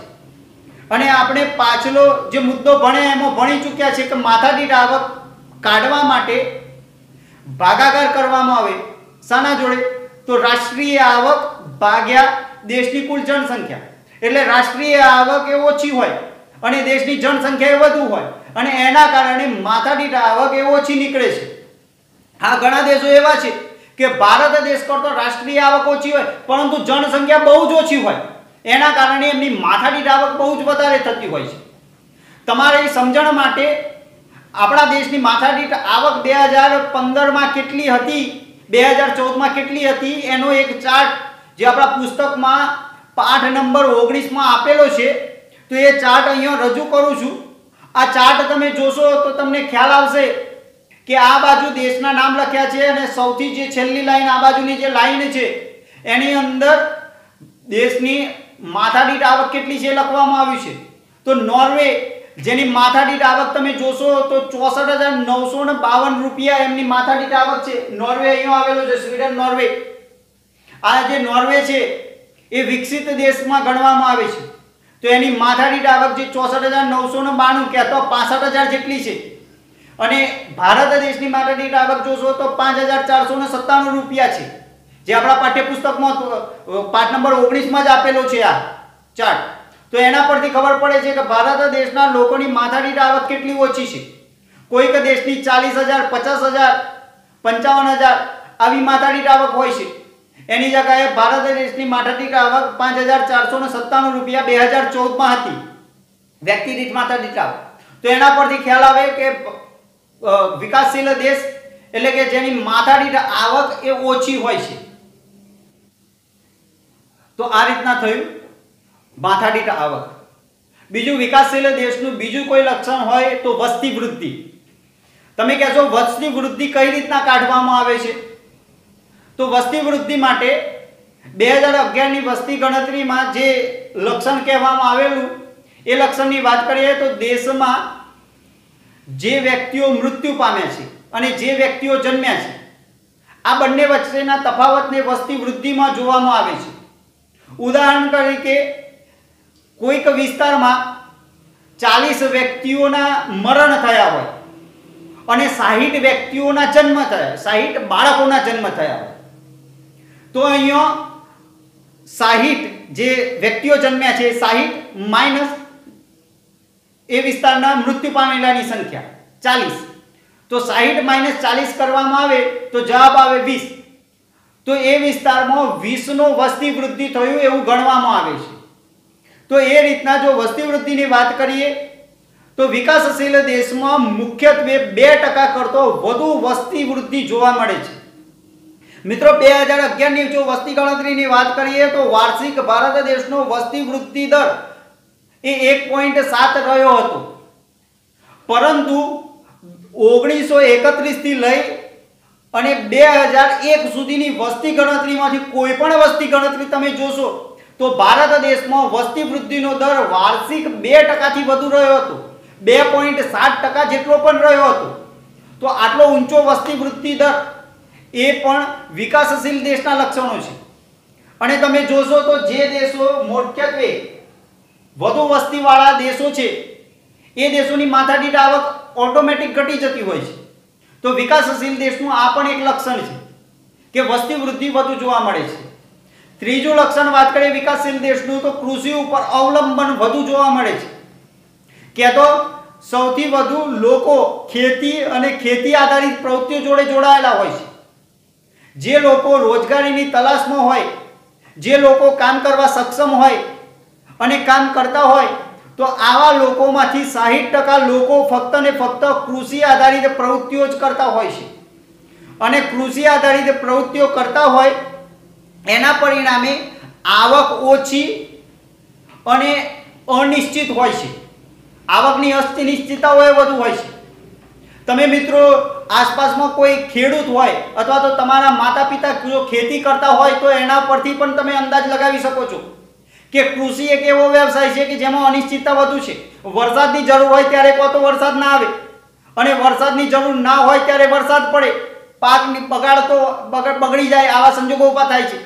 અને આપણે પાછલો જે મુદ્દો ભણ્યા એમાં ભણી ચૂક્યા છે કે માથાદીઠ આવક કાઢવા માટે ભાગાકાર કરવામાં આવે શાના જોડે? તો રાષ્ટ્રીય આવક ભાગ્યા દેશની કુલ જનસંખ્યા. એટલે રાષ્ટ્રીય આવક એ ઓછી હોય અને દેશની જનસંખ્યા એ વધુ હોય અને એના કારણે માથાદીઠ આવક એ ઓછી નીકળે છે. આ ઘણા દેશો એવા છે કે ભારત દેશ કરતો રાષ્ટ્રીય આવક ઓછી હોય પરંતુ જનસંખ્યા બહુ જ ઓછી હોય, એના કારણે એમની માથાદીઠ આવક બહુ જ વધારે થતી હોય છે. તમારી સમજણ માટે આપણા દેશની માથાદીઠ આવક 2015માં કેટલી હતી, 2014માં કેટલી હતી એનો એક ચાર્ટ જે આપણા પુસ્તકમાં પાઠ નંબર 19માં આપેલો છે. તો એ ચાર્ટ અહીંયા રજૂ કરું છું. આ ચાર્ટ તમે જોશો તો તમને ખ્યાલ આવશે કે આ બાજુ દેશના નામ લખ્યા છે અને સૌથી જે છેલ્લી લાઈન આ બાજુની જે લાઈન છે એની અંદર દેશની માથાદીઠ આવક કેટલી છે લખવામાં આવ્યું છે. તો નોર્વે જેની માથાદીઠ આવક તમે જોશો તો 64,952 રૂપિયા એમની માથાદીઠ આવક છે. નોર્વે અહીંયા આવેલો છે, સ્વીડન નોર્વે. આ જે નોર્વે છે એ વિકસિત દેશમાં ગણવામાં આવે છે. તો એની માથાદીઠ આવક જે 64,992 કે અથવા 65,000 જેટલી છે. અને ભારત દેશની માથાદીઠ આવક જોશો તો 5,497 રૂપિયા છે, જે આપણા પાઠ્યપુસ્તકમાં પાઠ નંબર 19 માં જ આપેલો છે આ ચાર્ટ. તો એના પરથી ખબર પડે છે કે ભારત દેશના લોકોની માથાદીઠ આવક કેટલી ઓછી છે. કોઈક દેશની 40,000, 50,000, 55,000 આવી માથાદીઠ આવક હોય છે. એની જગ્યાએ ભારત દેશની માથાદીઠ આવક 5,497 રૂપિયા 2014 માં હતી, વ્યક્તિ દીઠ માથાદીઠ આવક. તો એના પરથી ખ્યાલ આવે કે વિકાસશીલ દેશ એટલે કે જેની માથાદીઠ આવક એ ઓછી હોય છે. તો આ રીતના થયું માથાદીઠ આવક. બીજું વિકાસશીલ દેશનું બીજું કોઈ લક્ષણ હોય તો વસ્તી વૃદ્ધિ. તમે કહેશો વસ્તી વૃદ્ધિ કઈ રીતના કાઢવામાં આવે છે? તો વસ્તી વૃદ્ધિ માટે 2011 ની વસ્તી ગણતરીમાં જે લક્ષણ કહેવામાં આવેલું એ લક્ષણની વાત કરીએ તો દેશમાં જે વ્યક્તિઓ મૃત્યુ પામ્યા છે અને જે વ્યક્તિઓ જન્મ્યા છે આ બંને વચ્ચેના તફાવતને વસ્તી વૃદ્ધિમાં જોવામાં આવે છે. ઉદાહરણ તરીકે કોઈક વિસ્તારમાં 40 વ્યક્તિઓના મરણ થયા હોય અને 60 વ્યક્તિઓના જન્મ થયા, 60 બાળકોના જન્મ થયા હોય, તો અહીંયા 60 જે વ્યક્તિઓ જન્મ્યા છે 60 માઇનસ એ વિસ્તારના મૃત્યુ પામેલાની સંખ્યા 40. તો 60 માઇનસ 40 કરવામાં આવે તો જવાબ આવે 20. તો એ વિસ્તારમાં 20 નો વસ્તી વૃદ્ધિ થયું એવું ગણવામાં આવે છે. તો એ રીતના જો વસ્તી વૃદ્ધિની વાત કરીએ તો વિકાસશીલ દેશમાં મુખ્યત્વે 2% કરતો વધુ વસ્તી વૃદ્ધિ જોવા મળે છે. મિત્રો 2011 ની જો વસ્તી ગણતરીની વાત કરીએ તો વાર્ષિક ભારત દેશનો વસ્તી વૃદ્ધિ દર એ 1.7 રહ્યો હતો, પરંતુ 1931 થી લઈ અને 2001 સુધીની વસ્તી ગણતરીમાંથી કોઈ પણ વસ્તી ગણતરી તમે જોશો તો ભારત દેશમાં વસ્તી વૃદ્ધિનો દર વાર્ષિક 2% થી વધુ રહ્યો હતો, 2.7% જેટલો પણ રહ્યો હતો. તો આટલો ઊંચો વસ્તી વૃદ્ધિ દર એ પણ વિકાસશીલ દેશના લક્ષણો છે. અને તમે જોશો તો જે દેશો મુખ્યત્વે વધુ વસ્તીવાળા દેશો છે એ દેશોની માથાદીઠ આવક ઓટોમેટિક ઘટી જતી હોય છે. તો વિકાસશીલ દેશનું આ પણ એક લક્ષણ છે કે વસ્તી વૃદ્ધિ વધુ જોવા મળે છે. ત્રીજું લક્ષણ વાત કરીએ વિકાસશીલ દેશનું તો કૃષિ ઉપર અવલંબન વધુ જોવા મળે છે. કે તો સૌથી વધુ લોકો ખેતી અને ખેતી આધારિત પ્રવૃત્તિઓ જોડે જોડાયેલા હોય છે. જે લોકો રોજગારીની તલાશમાં હોય, જે લોકો કામ કરવા સક્ષમ હોય અને કામ કરતા હોય, તો આવા લોકોમાંથી 60% લોકો ફક્ત ને ફક્ત કૃષિ આધારિત પ્રવૃત્તિઓ જ કરતા હોય છે. અને કૃષિ આધારિત પ્રવૃત્તિઓ કરતા હોય એના પરિણામે આવક ઓછી અને અનિશ્ચિત હોય છે. આવકની અનિશ્ચિતતાઓ વધુ હોય છે. તમે મિત્રો આસપાસમાં કોઈ ખેડૂત હોય અથવા તો તમારા માતા પિતા જો ખેતી કરતા હોય તો એના પરથી પણ તમે અંદાજ લગાવી શકો છો કે કૃષિ એક એવો વ્યવસાય છે કે જેમાં અનિશ્ચિતતા વધુ છે. વરસાદની જરૂર હોય ત્યારે કાં તો વરસાદ ના આવે અને વરસાદની જરૂર ના હોય ત્યારે વરસાદ પડે, પાકની બગડી જાય, આવા સંજોગો ઊભા થાય છે.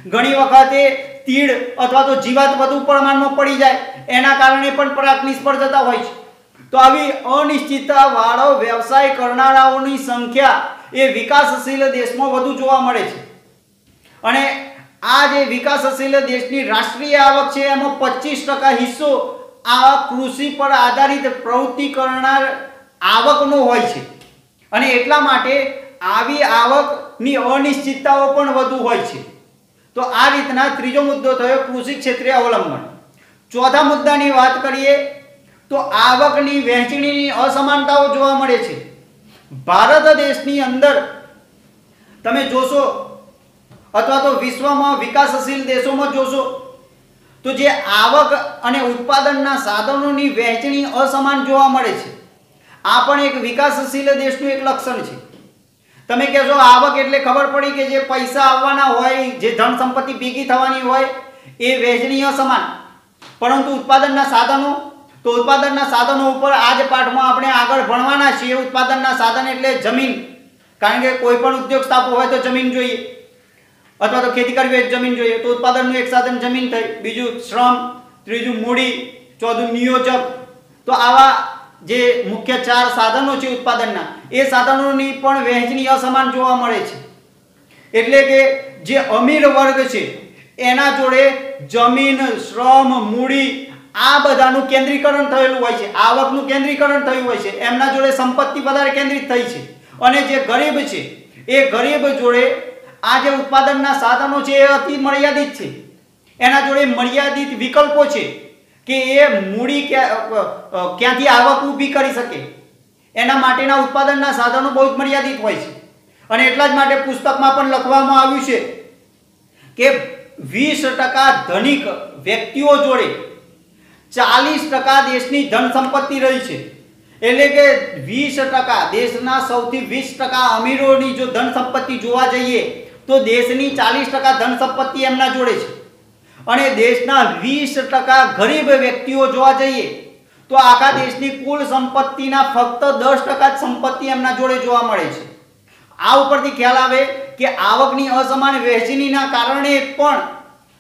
ઘણી વખતે તીડ અથવા તો જીવાત વધુ પ્રમાણમાં પડી જાય, એના કારણે પણ પાક નિષ્ફળ જતા હોય છે. તો આવી અનિશ્ચિતતા વાળો વ્યવસાય કરનારાઓની સંખ્યા એ વિકાસશીલ દેશમાં વધુ જોવા મળે છે. અને આ જે વિકાસશીલ દેશની રાષ્ટ્રીય આવક છે એમાં 25% હિસ્સો આ કૃષિ પર આધારિત પ્રવૃત્તિ કરનાર આવકનો હોય છે. અને એટલા માટે આવી આવકની અનિશ્ચિતતાઓ પણ વધુ હોય છે. તો આ રીતના ત્રીજો મુદ્દો થયો કૃષિ ક્ષેત્રે અવલંબન. ચોથા મુદ્દાની વાત કરીએ તો આવકની વહેંચણીની અસમાનતાઓ જોવા મળે છે. ભારત દેશની અંદર તમે જોશો અથવા તો વિશ્વમાં વિકાસશીલ દેશોમાં જોશો તો જે આવક અને ઉત્પાદનના સાધનોની વહેંચણી અસમાન જોવા મળે છે. આ પણ એક વિકાસશીલ દેશનું એક લક્ષણ છે. તમે કહેશો આવક એટલે ખબર પડી કે જે પૈસા આવવાના હોય, જે ધન સંપત્તિ ભેગી થવાની હોય એ વહેંચણી અસમાન, પરંતુ ઉત્પાદનના સાધનો, તો ઉત્પાદનના સાધનો ઉપર આ જ પાઠમાં આપણે આગળ ભણવાના છીએ. ઉત્પાદનના સાધન એટલે જમીન, કારણ કે કોઈ પણ ઉદ્યોગ સ્થાપવો હોય તો જમીન જોઈએ, અથવા તો ખેતી કરવી હોય તો જમીન જોઈએ. તો ઉત્પાદનનું એક સાધન જમીન થઈ, બીજું શ્રમ, ત્રીજું મૂડી, ચોથું નિયોજક. તો આવા જે મુખ્ય 4 સાધનો છે ઉત્પાદનના, એ સાધનોની પણ વહેંચણી અસમાન જોવા મળે છે. એટલે કે જે અમીર વર્ગ છે એના જોડે જમીન, શ્રમ, મૂડી આ બધાનું કેન્દ્રીકરણ થયેલું હોય છે, આવકનું કેન્દ્રીકરણ થયું હોય છે, એમના જોડે સંપત્તિ વધારે કેન્દ્રિત થઈ છે. અને જે ગરીબ છે એ ગરીબ જોડે આ જે ઉત્પાદનના સાધનો છે એ અતિ મર્યાદિત છે, એના જોડે મર્યાદિત વિકલ્પો છે કે એ મૂડી ક્યાંથી આવક ઊભી કરી શકે, એના માટેના ઉત્પાદનના સાધનો બહુ જ મર્યાદિત હોય છે. અને એટલા જ માટે પુસ્તકમાં પણ લખવામાં આવ્યું છે કે 20% ધનિક વ્યક્તિઓ જોડે 40% દેશની ધન સંપત્તિ રહી છે. એટલે કે 20% દેશના સૌથી 20% અમીરોની જો ધન સંપત્તિ જોવા જઈએ તો દેશની 40% ધન સંપત્તિ એમના જોડે છે. અને દેશના 20% ગરીબ વ્યક્તિઓ જોવા જઈએ તો આખા દેશની કુલ સંપત્તિના ફક્ત 10% જ સંપત્તિ એમના જોડે જોવા મળે છે. આ ઉપરથી ખ્યાલ આવે કે આવકની અસમાન વહેંચણીના કારણે પણ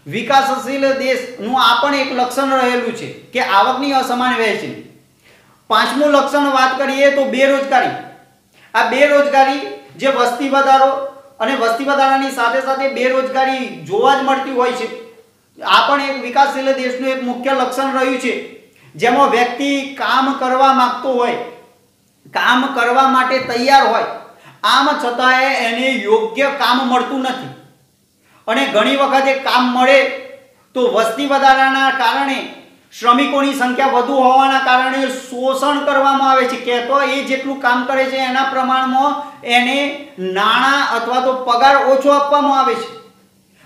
વિકાસશીલ દેશનું આ પણ એક લક્ષણ રહેલું છે કે આવકની અસમાન વહેંચણી. 5મું લક્ષણ વાત કરીએ તો બેરોજગારી. આ બેરોજગારી જે વસ્તી વધારો અને વસ્તી વધારાની સાથે સાથે બેરોજગારી જોવા જ મળતી હોય છે, આ પણ એક વિકાસશીલ દેશનું એક મુખ્ય લક્ષણ રહ્યું છે. જેમાં વ્યક્તિ કામ કરવા માંગતો હોય, કામ કરવા માટે તૈયાર હોય, આમ છતાંય એને યોગ્ય કામ મળતું નથી. અને ઘણી વખત કામ મળે તો વસ્તી વધારાના કારણે, શ્રમિકોની સંખ્યા વધુ હોવાના કારણે શોષણ કરવામાં આવે છે કે તો એ જેટલું કામ કરે છે એના પ્રમાણમાં એને નાણાં અથવા તો પગાર ઓછો આપવામાં આવે છે.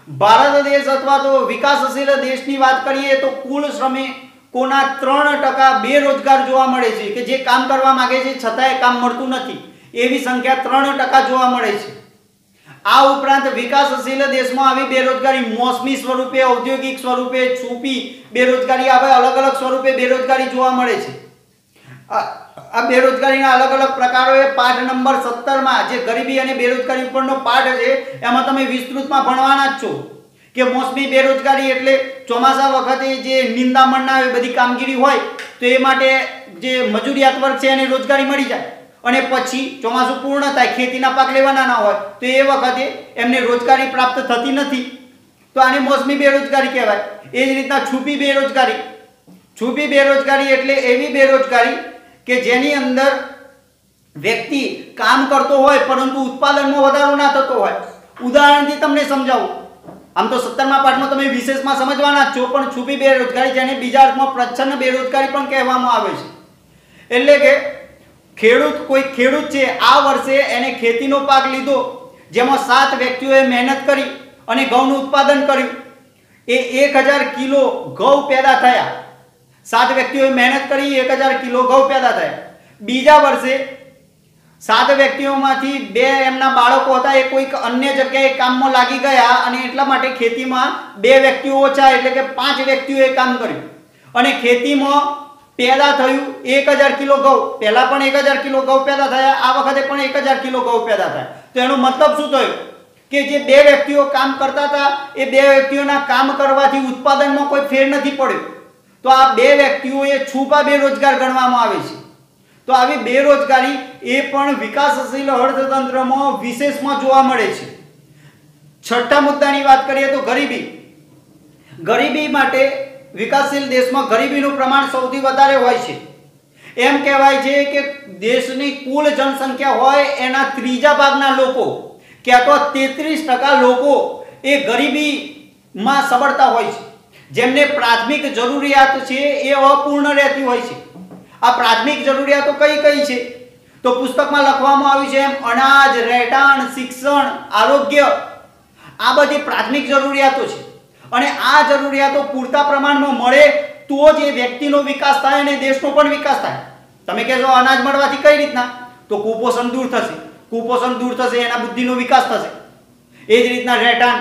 ભારત દેશ અથવા તો વિકાસશીલ દેશની વાત કરીએ તો કુલ શ્રમિકોના 3% બેરોજગાર જોવા મળે છે કે જે કામ કરવા માંગે છે છતાંય કામ મળતું નથી, એવી સંખ્યા 3% જોવા મળે છે. આ ઉપરાંત વિકાસશીલ દેશમાં આવી બેરોજગારી મોસમી સ્વરૂપે, ઔદ્યોગિક સ્વરૂપે, છુપી બેરોજગારી, આવે અલગ અલગ સ્વરૂપે બેરોજગારી જોવા મળે છે. આ બેરોજગારીના અલગ અલગ પ્રકારો એ પાઠ નંબર 17માં જે ગરીબી અને બેરોજગારી ઉપરનો પાઠ છે એમાં તમે વિસ્તૃતમાં ભણવાના જ છો કે મોસમી બેરોજગારી એટલે ચોમાસા વખતે જે નિંદામણના બધી કામગીરી હોય તો એ માટે જે મજૂરિયાત વર્ગ છે એને રોજગારી મળી જાય, અને પછી ચોમાસું પૂર્ણ થાય, ખેતીના પાક લેવાના ના હોય તો એ વખતે એમને રોજગારી પ્રાપ્ત થતી નથી, તો આને મોસમી બેરોજગારી કહેવાય. એ જ રીતના છુપી બેરોજગારી. છુપી બેરોજગારી એટલે એવી બેરોજગારી કે જેની અંદર વ્યક્તિ કામ કરતો હોય પરંતુ ઉત્પાદનમાં વધારો ના થતો હોય. ઉદાહરણથી તમને સમજાવું. આમ તો 17મા પાઠમાં તમે વિશેષમાં સમજવાના જ છો, પણ છુપી બેરોજગારી, જેને બીજા અર્થમાં પ્રચ્છન્ન બેરોજગારી પણ કહેવામાં આવે છે. એટલે કે કોઈ ખેડૂત છે, આ વર્ષે એને ખેતીનો પાક લીધો જેમાં 7 વ્યક્તિઓએ મહેનત કરી અને ઘઉંનું ઉત્પાદન કર્યું. એ 1000 કિલો ઘઉં પેદા થયા. 7 વ્યક્તિઓએ મહેનત કરી, 1000 કિલો ઘઉં પેદા થયા. બીજા વર્ષે 7 વ્યક્તિઓમાંથી 2 એમના બાળકો હતા, એ કોઈક અન્ય જગ્યાએ કામમાં લાગી ગયા અને એટલા માટે ખેતીમાં 2 વ્યક્તિઓ ઓછા, એટલે કે 5 વ્યક્તિઓએ કામ કર્યું અને ખેતીમાં પેદા થયું 1000 કિલો ઘઉં. પહેલા પણ 1000 કિલો ઘઉં પેદા થયા, આ વખતે પણ 1000 કિલો ઘઉં પેદા થયા. તો એનો મતલબ શું થયો કે જે 2 વ્યક્તિઓ કામ કરતા હતા એ 2 વ્યક્તિઓના કામ કરવાથી ઉત્પાદનમાં કોઈ ફેર નથી પડ્યો. તો આ 2 વ્યક્તિઓ એ છુપા બેરોજગાર ગણવામાં આવે છે. તો આવી બેરોજગારી એ પણ વિકાસશીલ અર્થતંત્રમાં વિશેષમાં જોવા મળે છે. 6થા મુદ્દાની વાત કરીએ તો ગરીબી. ગરીબી માટે વિકાસશીલ દેશમાં ગરીબીનું પ્રમાણ સૌથી વધારે હોય છે. એમ કહેવાય છે કે દેશની કુલ જનસંખ્યા હોય એના 3જા ભાગના લોકો, ક્યાં તો 33% લોકો એ ગરીબીમાં સબળતા હોય છે. જેમને પ્રાથમિક જરૂરિયાત છે એ અપૂર્ણ રહેતી હોય છે. આ પ્રાથમિક જરૂરિયાતો કઈ કઈ છે તો પુસ્તકમાં લખવામાં આવ્યું છે એમ અનાજ, રહેઠાણ, શિક્ષણ, આરોગ્ય, આ બધી પ્રાથમિક જરૂરિયાતો છે. અને આ જરૂરિયાતો પૂરતા પ્રમાણમાં મળે તો જ એ વ્યક્તિનો વિકાસ થાય અને દેશનો પણ વિકાસ થાય. તમે કહેશો અનાજ મળવાથી કઈ રીતના, તો કુપોષણ દૂર થશે. કુપોષણ દૂર થશે એના બુદ્ધિનો વિકાસ થશે. એ જ રીતના રહેઠાણ,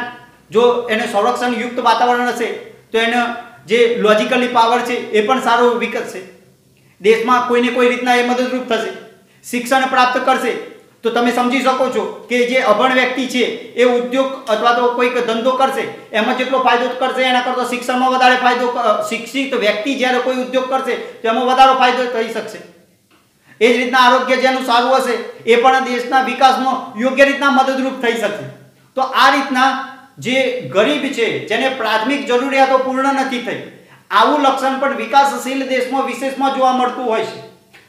જો એને સંરક્ષણ યુક્ત વાતાવરણ હશે તો એનો જે લોજિકલી પાવર છે એ પણ સારો વિકસશે, દેશમાં કોઈને કોઈ રીતના એ મદદરૂપ થશે, શિક્ષણ પ્રાપ્ત કરશે. તો તમે સમજી શકો છો કે જે અભણ વ્યક્તિ છે એ ઉદ્યોગ અથવા તો કોઈક ધંધો કરશે એમાં જેટલો ફાયદો કરશે એના કરતાં શિક્ષણમાં વધારે ફાયદો, શિક્ષિત વ્યક્તિ જ્યારે કોઈ ઉદ્યોગ કરશે તો એમાં વધારે ફાયદો થઈ શકશે. એ જ રીતના આરોગ્ય જેનું સારું હશે એ પણ દેશના વિકાસમાં યોગ્ય રીતના મદદરૂપ થઈ શકશે. તો આ રીતના જે ગરીબ છે, જેને પ્રાથમિક જરૂરિયાતો પૂર્ણ નથી થઈ, આવું લક્ષણ પણ વિકાસશીલ દેશમાં વિશેષમાં જોવા મળતું હોય છે.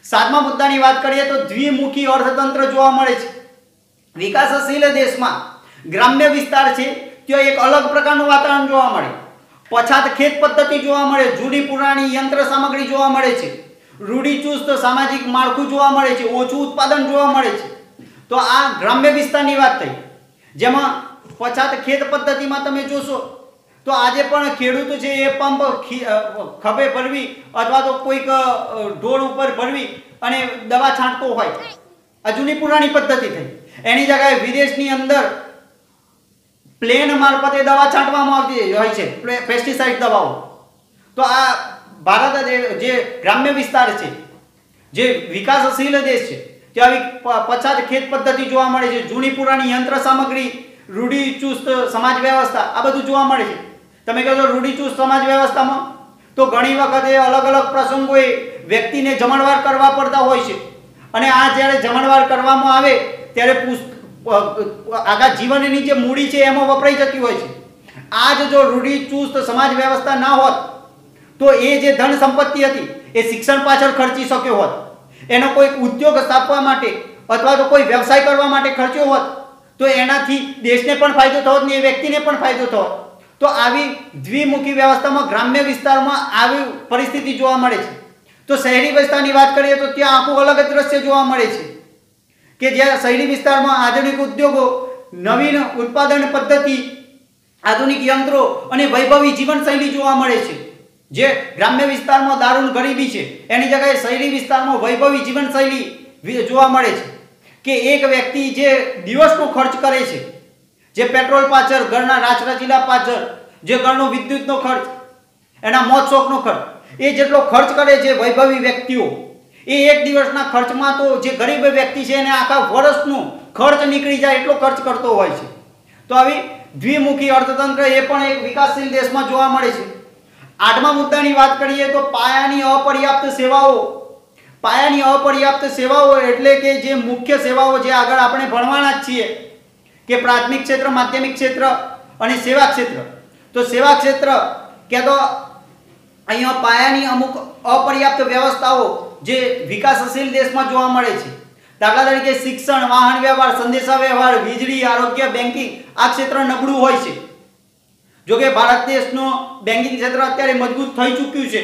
7મા મુદ્દાની વાત કરીએ તો દ્વિમુખી અર્થતંત્ર જોવા મળે છે. વિકાસશીલ દેશમાં ગ્રામ્ય વિસ્તાર છે ત્યાં એક અલગ પ્રકારનું વાતાવરણ જોવા મળે, પછાત ખેત પદ્ધતિ જોવા મળે, જૂની પુરાણી યંત્ર સામગ્રી જોવા મળે છે, રૂઢિચુસ્ત સામાજિક માળખું જોવા મળે છે, ઓછું ઉત્પાદન જોવા મળે છે. તો આ ગ્રામ્ય વિસ્તારની વાત થઈ, જેમાં પછાત ખેત પદ્ધતિમાં તમે જોશો તો આજે પણ ખેડૂત છે એ પંપ ખભે ભરવી અથવા તો કોઈક ઢોળ ઉપર ભરવી અને દવા છાંટતો હોય. આ જૂની પુરાણી પદ્ધતિ થઈ. એની જગ્યાએ વિદેશની અંદર પ્લેન મારફતે દવા છાંટવામાં આવતી હોય છે, પેસ્ટિસાઇડ દવાઓ. તો આ ભારત જે ગ્રામ્ય વિસ્તાર છે, જે વિકાસશીલ દેશ છે, ત્યાં આવી પછાત ખેત પદ્ધતિ જોવા મળે છે, જૂની પુરાણી યંત્ર સામગ્રી, રૂઢિચુસ્ત સમાજ વ્યવસ્થા, આ બધું જોવા મળે છે. તમે કહો છો રૂઢિચુસ્ત સમાજ વ્યવસ્થામાં તો ઘણી વખતે અલગ અલગ પ્રસંગોએ વ્યક્તિને જમણવાર કરવા પડતા હોય છે, અને આ જ્યારે જમણવાર કરવામાં આવે ત્યારે આખા જીવનની જે મૂડી છે એમાં વપરાઈ જતી હોય છે. આ જ જો રૂઢિચુસ્ત સમાજ વ્યવસ્થા ના હોત તો એ જે ધન સંપત્તિ હતી એ શિક્ષણ પાછળ ખર્ચી શક્યો હોત, એનો કોઈ ઉદ્યોગ સ્થાપવા માટે અથવા તો કોઈ વ્યવસાય કરવા માટે ખર્ચ્યો હોત તો એનાથી દેશને પણ ફાયદો થતો ને એ વ્યક્તિને પણ ફાયદો થતો. તો આવી દ્વિમુખી વ્યવસ્થામાં ગ્રામ્ય વિસ્તારમાં આવી પરિસ્થિતિ જોવા મળે છે. તો શહેરી વિસ્તારની વાત કરીએ તો ત્યાં આખું અલગ જ દ્રશ્ય જોવા મળે છે કે જ્યાં શહેરી વિસ્તારમાં આધુનિક ઉદ્યોગો, નવીન ઉત્પાદન પદ્ધતિ, આધુનિક યંત્રો અને વૈભવી જીવનશૈલી જોવા મળે છે. જે ગ્રામ્ય વિસ્તારમાં દારૂણ ગરીબી છે એની જગ્યાએ શહેરી વિસ્તારમાં વૈભવી જીવનશૈલી જોવા મળે છે કે એક વ્યક્તિ જે દિવસનો ખર્ચ કરે છે, જે પેટ્રોલ પાછળ, ઘરના રાચરચીલા પાછળ, જે ઘરનો વિદ્યુતનો ખર્ચ, એના મોજ શોખનો ખર્ચ, એ જેટલો ખર્ચ કરે છે વૈભવી વ્યક્તિઓ, એ એક દિવસના ખર્ચમાં તો જે ગરીબ વ્યક્તિ છે એને આખા વર્ષનો ખર્ચ નીકળી જાય એટલો ખર્ચ કરતો હોય છે. તો આવી દ્વિમુખી અર્થતંત્ર એ પણ એક વિકાસશીલ દેશમાં જોવા મળે છે. 8મા મુદ્દાની વાત કરીએ તો પાયાની અપર્યાપ્ત સેવાઓ. પાયાની અપર્યાપ્ત સેવાઓ એટલે કે જે મુખ્ય સેવાઓ જે આગળ આપણે ભણવાના જ છીએ કે પ્રાથમિક ક્ષેત્ર, માધ્યમિક ક્ષેત્ર અને સેવા ક્ષેત્ર. તો સેવા ક્ષેત્ર કે તો અહીંયા પાયાની અમુક અપર્યાપ્ત વ્યવસ્થાઓ જે વિકાસશીલ દેશમાં જોવા મળે છે. દાખલા તરીકે શિક્ષણ, વાહન વ્યવહાર, સંદેશા વ્યવહાર, વીજળી, આરોગ્ય, બેન્કિંગ, આ ક્ષેત્ર નબળું હોય છે. જો કે ભારત દેશનું બેન્કિંગ ક્ષેત્ર અત્યારે મજબૂત થઈ ચૂક્યું છે,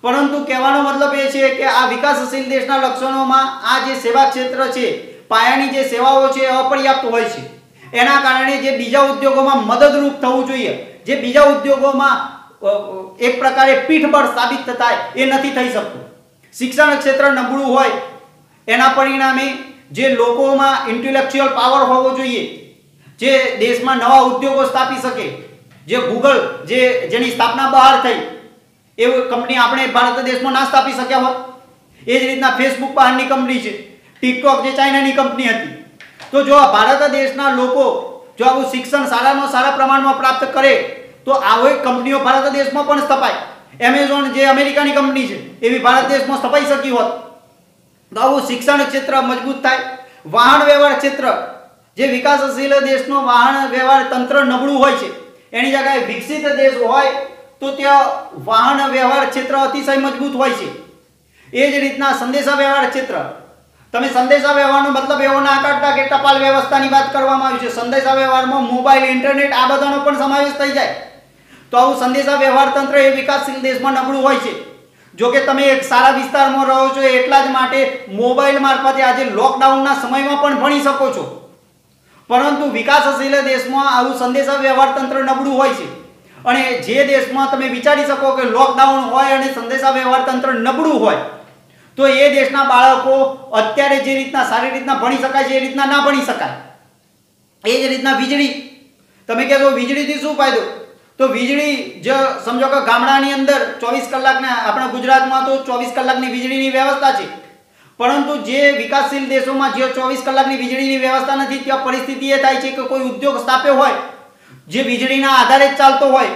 પરંતુ કહેવાનો મતલબ એ છે કે આ વિકાસશીલ દેશના લક્ષણોમાં આ જે સેવા ક્ષેત્ર છે, પાયાની જે સેવાઓ છે અપર્યાપ્ત હોય છે. એના કારણે જે બીજા ઉદ્યોગોમાં મદદરૂપ થવું જોઈએ, જે બીજા ઉદ્યોગોમાં એક પ્રકારે પીઠબળ સાબિત થાય એ નથી થઈ શકતું. શિક્ષણ ક્ષેત્ર નબળું હોય એના પરિણામે જે લોકોમાં ઇન્ટેલેક્ચ્યુઅલ પાવર હોવો જોઈએ, જે દેશમાં નવા ઉદ્યોગો સ્થાપી શકે, જે ગૂગલ જેની સ્થાપના બહાર થઈ એવી કંપની આપણે ભારત દેશમાં ના સ્થાપી શક્યા હોત. એ જ રીતના ફેસબુક બહારની કંપની છે, ટિકટોક જે ચાઇનાની કંપની હતી. તો જો ભારત દેશના લોકો જો આવું શિક્ષણ સારામાં સારા પ્રમાણમાં પ્રાપ્ત કરે તો આવી કંપનીઓ ભારત દેશમાં પણ સ્થપાય. એમેઝોન જે અમેરિકાની કંપની છે એવી ભારત દેશમાં સ્થપાઈ શકી હોત. તો આવું શિક્ષણ ક્ષેત્ર મજબૂત થાય. વાહન વ્યવહાર ક્ષેત્ર, જે વિકાસશીલ દેશનો વાહન વ્યવહાર તંત્ર નબળું હોય છે, એની જગ્યાએ વિકસિત દેશ હોય તો ત્યાં વાહન વ્યવહાર ક્ષેત્ર અતિશય મજબૂત હોય છે. એ જ રીતના સંદેશા વ્યવહાર ક્ષેત્ર, તમે સંદેશા વ્યવહારનો મતલબ એવો ના કાઢતા કે ટપાલ વ્યવસ્થાની વાત કરવામાં આવી છે. સંદેશા વ્યવહારમાં મોબાઈલ, ઇન્ટરનેટ આ બધાનો પણ સમાવેશ થઈ જાય. તો આવું સંદેશા વ્યવહાર તંત્ર એ વિકાસશીલ દેશમાં નબળું હોય છે. જો કે તમે એક સારા વિસ્તારમાં રહો છો એટલા જ માટે મોબાઈલ મારફતે આજે લોકડાઉનના સમયમાં પણ ભણી શકો છો, પરંતુ વિકાસશીલ દેશમાં આવું સંદેશા વ્યવહાર તંત્ર નબળું હોય છે. અને જે દેશમાં તમે વિચારી શકો કે લોકડાઉન હોય અને સંદેશા વ્યવહાર તંત્ર નબળું હોય તો એ દેશના બાળકો અત્યારે જે રીતના સારી રીતના ભણી શકાય છે એ રીતના ના ભણી શકાય. એ જ રીતના વીજળી, તમે કહેશો વીજળીથી શું ફાયદો? તો વીજળી જો સમજો કે ગામડાની અંદર 24 કલાકના, આપણા ગુજરાતમાં તો 24 કલાકની વીજળીની વ્યવસ્થા છે, પરંતુ જે વિકાસશીલ દેશોમાં જે 24 કલાકની વીજળીની વ્યવસ્થા નથી, ત્યાં પરિસ્થિતિ એ થાય છે કે કોઈ ઉદ્યોગ સ્થાપ્યો હોય જે વીજળીના આધારે જ ચાલતો હોય,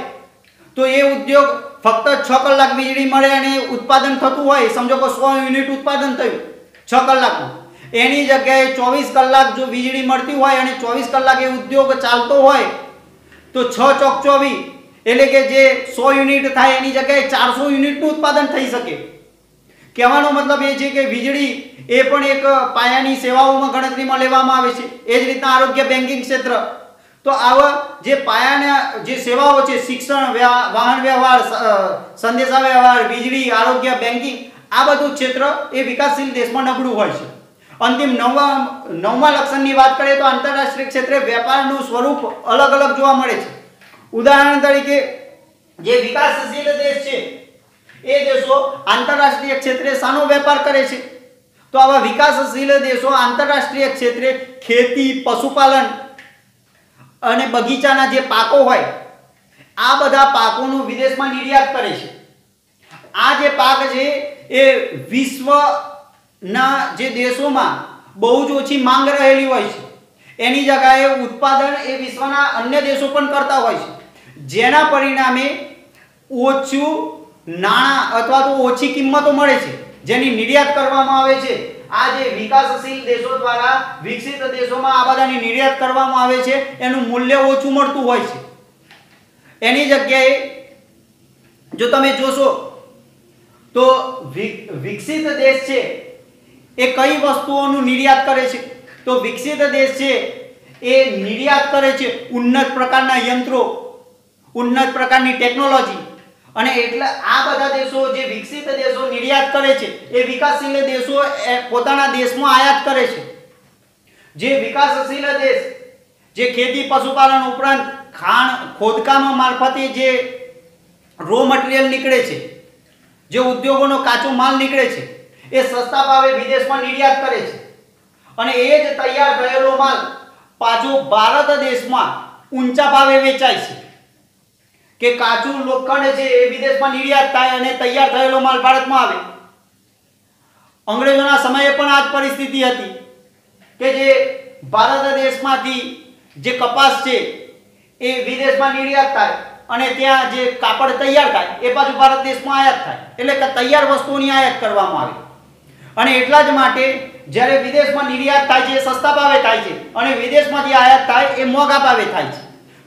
તો એ ઉદ્યોગ ફક્ત 6 કલાક વીજળી મળે અને ઉત્પાદન થતું હોય, સમજો કે 100 યુનિટ ઉત્પાદન થયું 6 કલાકમાં, એની જગ્યાએ 24 કલાક જો વીજળી મળતી હોય અને 24 કલાક એ ઉદ્યોગ ચાલતો હોય તો 6 ચોક 24 એટલે કે જે 100 યુનિટ થાય એની જગ્યાએ 400 યુનિટનું ઉત્પાદન થઈ શકે. કહેવાનો મતલબ એ છે કે વીજળી એ પણ એક પાયાની સેવાઓમાં ગણતરીમાં લેવામાં આવે છે. એ જ રીતના આરોગ્ય, બેન્કિંગ ક્ષેત્ર, તો આવા જે પાયાના જે સેવાઓ છે, શિક્ષણ, વાહન વ્યવહાર, સંદેશા વ્યવહાર, વીજળી, આરોગ્ય, બેન્કિંગ, આ બધું ક્ષેત્ર એ વિકાસશીલ દેશમાં નબળું હોય છે. અંતિમ નવમા લક્ષણની વાત કરીએ તો આંતરરાષ્ટ્રીય ક્ષેત્રે વેપારનું સ્વરૂપ અલગ અલગ જોવા મળે છે. ઉદાહરણ તરીકે જે વિકાસશીલ દેશ છે એ દેશો આંતરરાષ્ટ્રીય ક્ષેત્રે શાનો વેપાર કરે છે? તો આવા વિકાસશીલ દેશો આંતરરાષ્ટ્રીય ક્ષેત્રે ખેતી, પશુપાલન અને બગીચાના જે પાકો હોય આ બધા પાકોનું વિદેશમાં નિર્યાત કરે છે. આ જે પાક છે એ વિશ્વના જે દેશોમાં બહુ જ ઓછી માંગ રહેલી હોય છે, એની જગ્યાએ ઉત્પાદન એ વિશ્વના અન્ય દેશો પણ કરતા હોય છે, જેના પરિણામે ઓછું નાણાં અથવા તો ઓછી કિંમતો મળે છે, જેની નિર્યાત કરવામાં આવે છે. આ જે વિકાસશીલ દેશો દ્વારા વિકસિત દેશોમાં આ બધાની નિર્યાત કરવામાં આવે છે, એનું મૂલ્ય ઓછું મળતું હોય છે. એની જગ્યાએ જો તમે જોશો તો વિકસિત દેશ છે એ કઈ વસ્તુઓનું નિર્યાત કરે છે? તો વિકસિત દેશ છે એ નિર્યાત કરે છે ઉન્નત પ્રકારના યંત્રો, ઉન્નત પ્રકારની ટેકનોલોજી, અને એટલે આ બધા દેશો જે વિકસિત દેશો નિર્યાત કરે છે એ વિકાસશીલ દેશો પોતાના દેશમાં આયાત કરે છે. જે વિકાસશીલ દેશ જે ખેતી, પશુપાલન ઉપરાંત ખોદકામ મારફતે જે રો મટીરિયલ નીકળે છે, જે ઉદ્યોગોનો કાચો માલ નીકળે છે, એ સસ્તા ભાવે વિદેશમાં નિર્યાત કરે છે, અને એ જ તૈયાર થયેલો માલ પાછો ભારત દેશમાં ઊંચા ભાવે વેચાય છે. કે કાચું લોખંડ છે એ વિદેશમાં નિર્યાત થાય અને તૈયાર થયેલો માલ ભારતમાં આવે. અંગ્રેજોના સમયે પણ આ જ પરિસ્થિતિ હતી કે જે ભારત દેશમાંથી જે કપાસ છે એ વિદેશમાં નિર્યાત થાય અને ત્યાં જે કાપડ તૈયાર થાય એ પાછું ભારત દેશમાં આયાત થાય, એટલે કે તૈયાર વસ્તુઓની આયાત કરવામાં આવે. અને એટલા જ માટે જ્યારે વિદેશમાં નિર્યાત થાય છે એ સસ્તા ભાવે થાય છે અને વિદેશમાંથી આયાત થાય એ મોંઘા ભાવે થાય છે.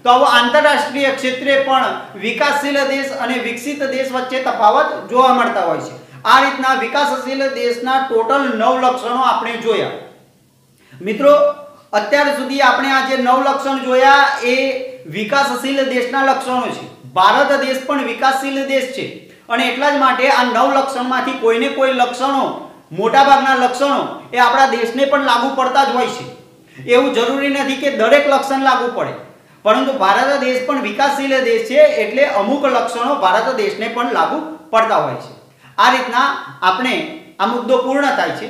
તો આવો આંતરરાષ્ટ્રીય ક્ષેત્રે પણ વિકાસશીલ દેશ અને વિકસિત દેશ વચ્ચે તફાવત જોવા મળતા હોય છે. આ રીતના વિકાસશીલ દેશના ટોટલ 9 લક્ષણો આપણે જોયા. મિત્રો, અત્યાર સુધી આપણે આ જે 9 લક્ષણ જોયા એ વિકાસશીલ દેશના લક્ષણો છે. ભારત દેશ પણ વિકાસશીલ દેશ છે અને એટલા જ માટે આ 9 લક્ષણમાંથી કોઈને કોઈ લક્ષણો, મોટાભાગના લક્ષણો એ આપણા દેશને પણ લાગુ પડતા જ હોય છે. એવું જરૂરી નથી કે દરેક લક્ષણ લાગુ પડે, પરંતુ ભારત દેશ પણ વિકાસશીલ દેશ છે એટલે અમુક લક્ષણો ભારત દેશને પણ લાગુ પડતા હોય છે. આ રીતના આપણે આ મુદ્દો પૂર્ણ થાય છે.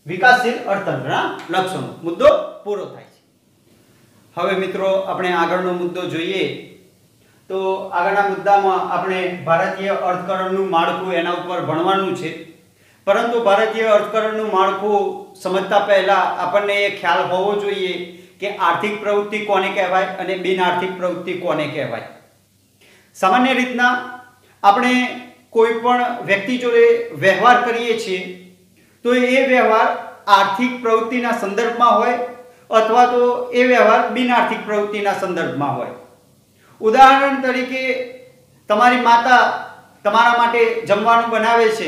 વિકાસશીલ અર્થતંત્રના લક્ષણો મુદ્દો પૂરો થાય છે. હવે મિત્રો આપણે આગળનો મુદ્દો જોઈએ તો આગળના મુદ્દામાં આપણે ભારતીય અર્થકરણનું માળખું એના ઉપર ભણવાનું છે. પરંતુ ભારતીય અર્થકરણનું માળખું સમજતા પહેલા આપણને એ ખ્યાલ હોવો જોઈએ કે આર્થિક પ્રવૃત્તિ કોને કહેવાય અને બિન આર્થિક પ્રવૃત્તિ કોને કહેવાય. સામાન્ય રીતના આપણે કોઈ પણ વ્યક્તિ જોડે વ્યવહાર કરીએ છીએ તો એ વ્યવહાર આર્થિક પ્રવૃત્તિના સંદર્ભમાં હોય અથવા તો એ વ્યવહાર બિન આર્થિક પ્રવૃત્તિના સંદર્ભમાં હોય. ઉદાહરણ તરીકે તમારી માતા તમારા માટે જમવાનું બનાવે છે,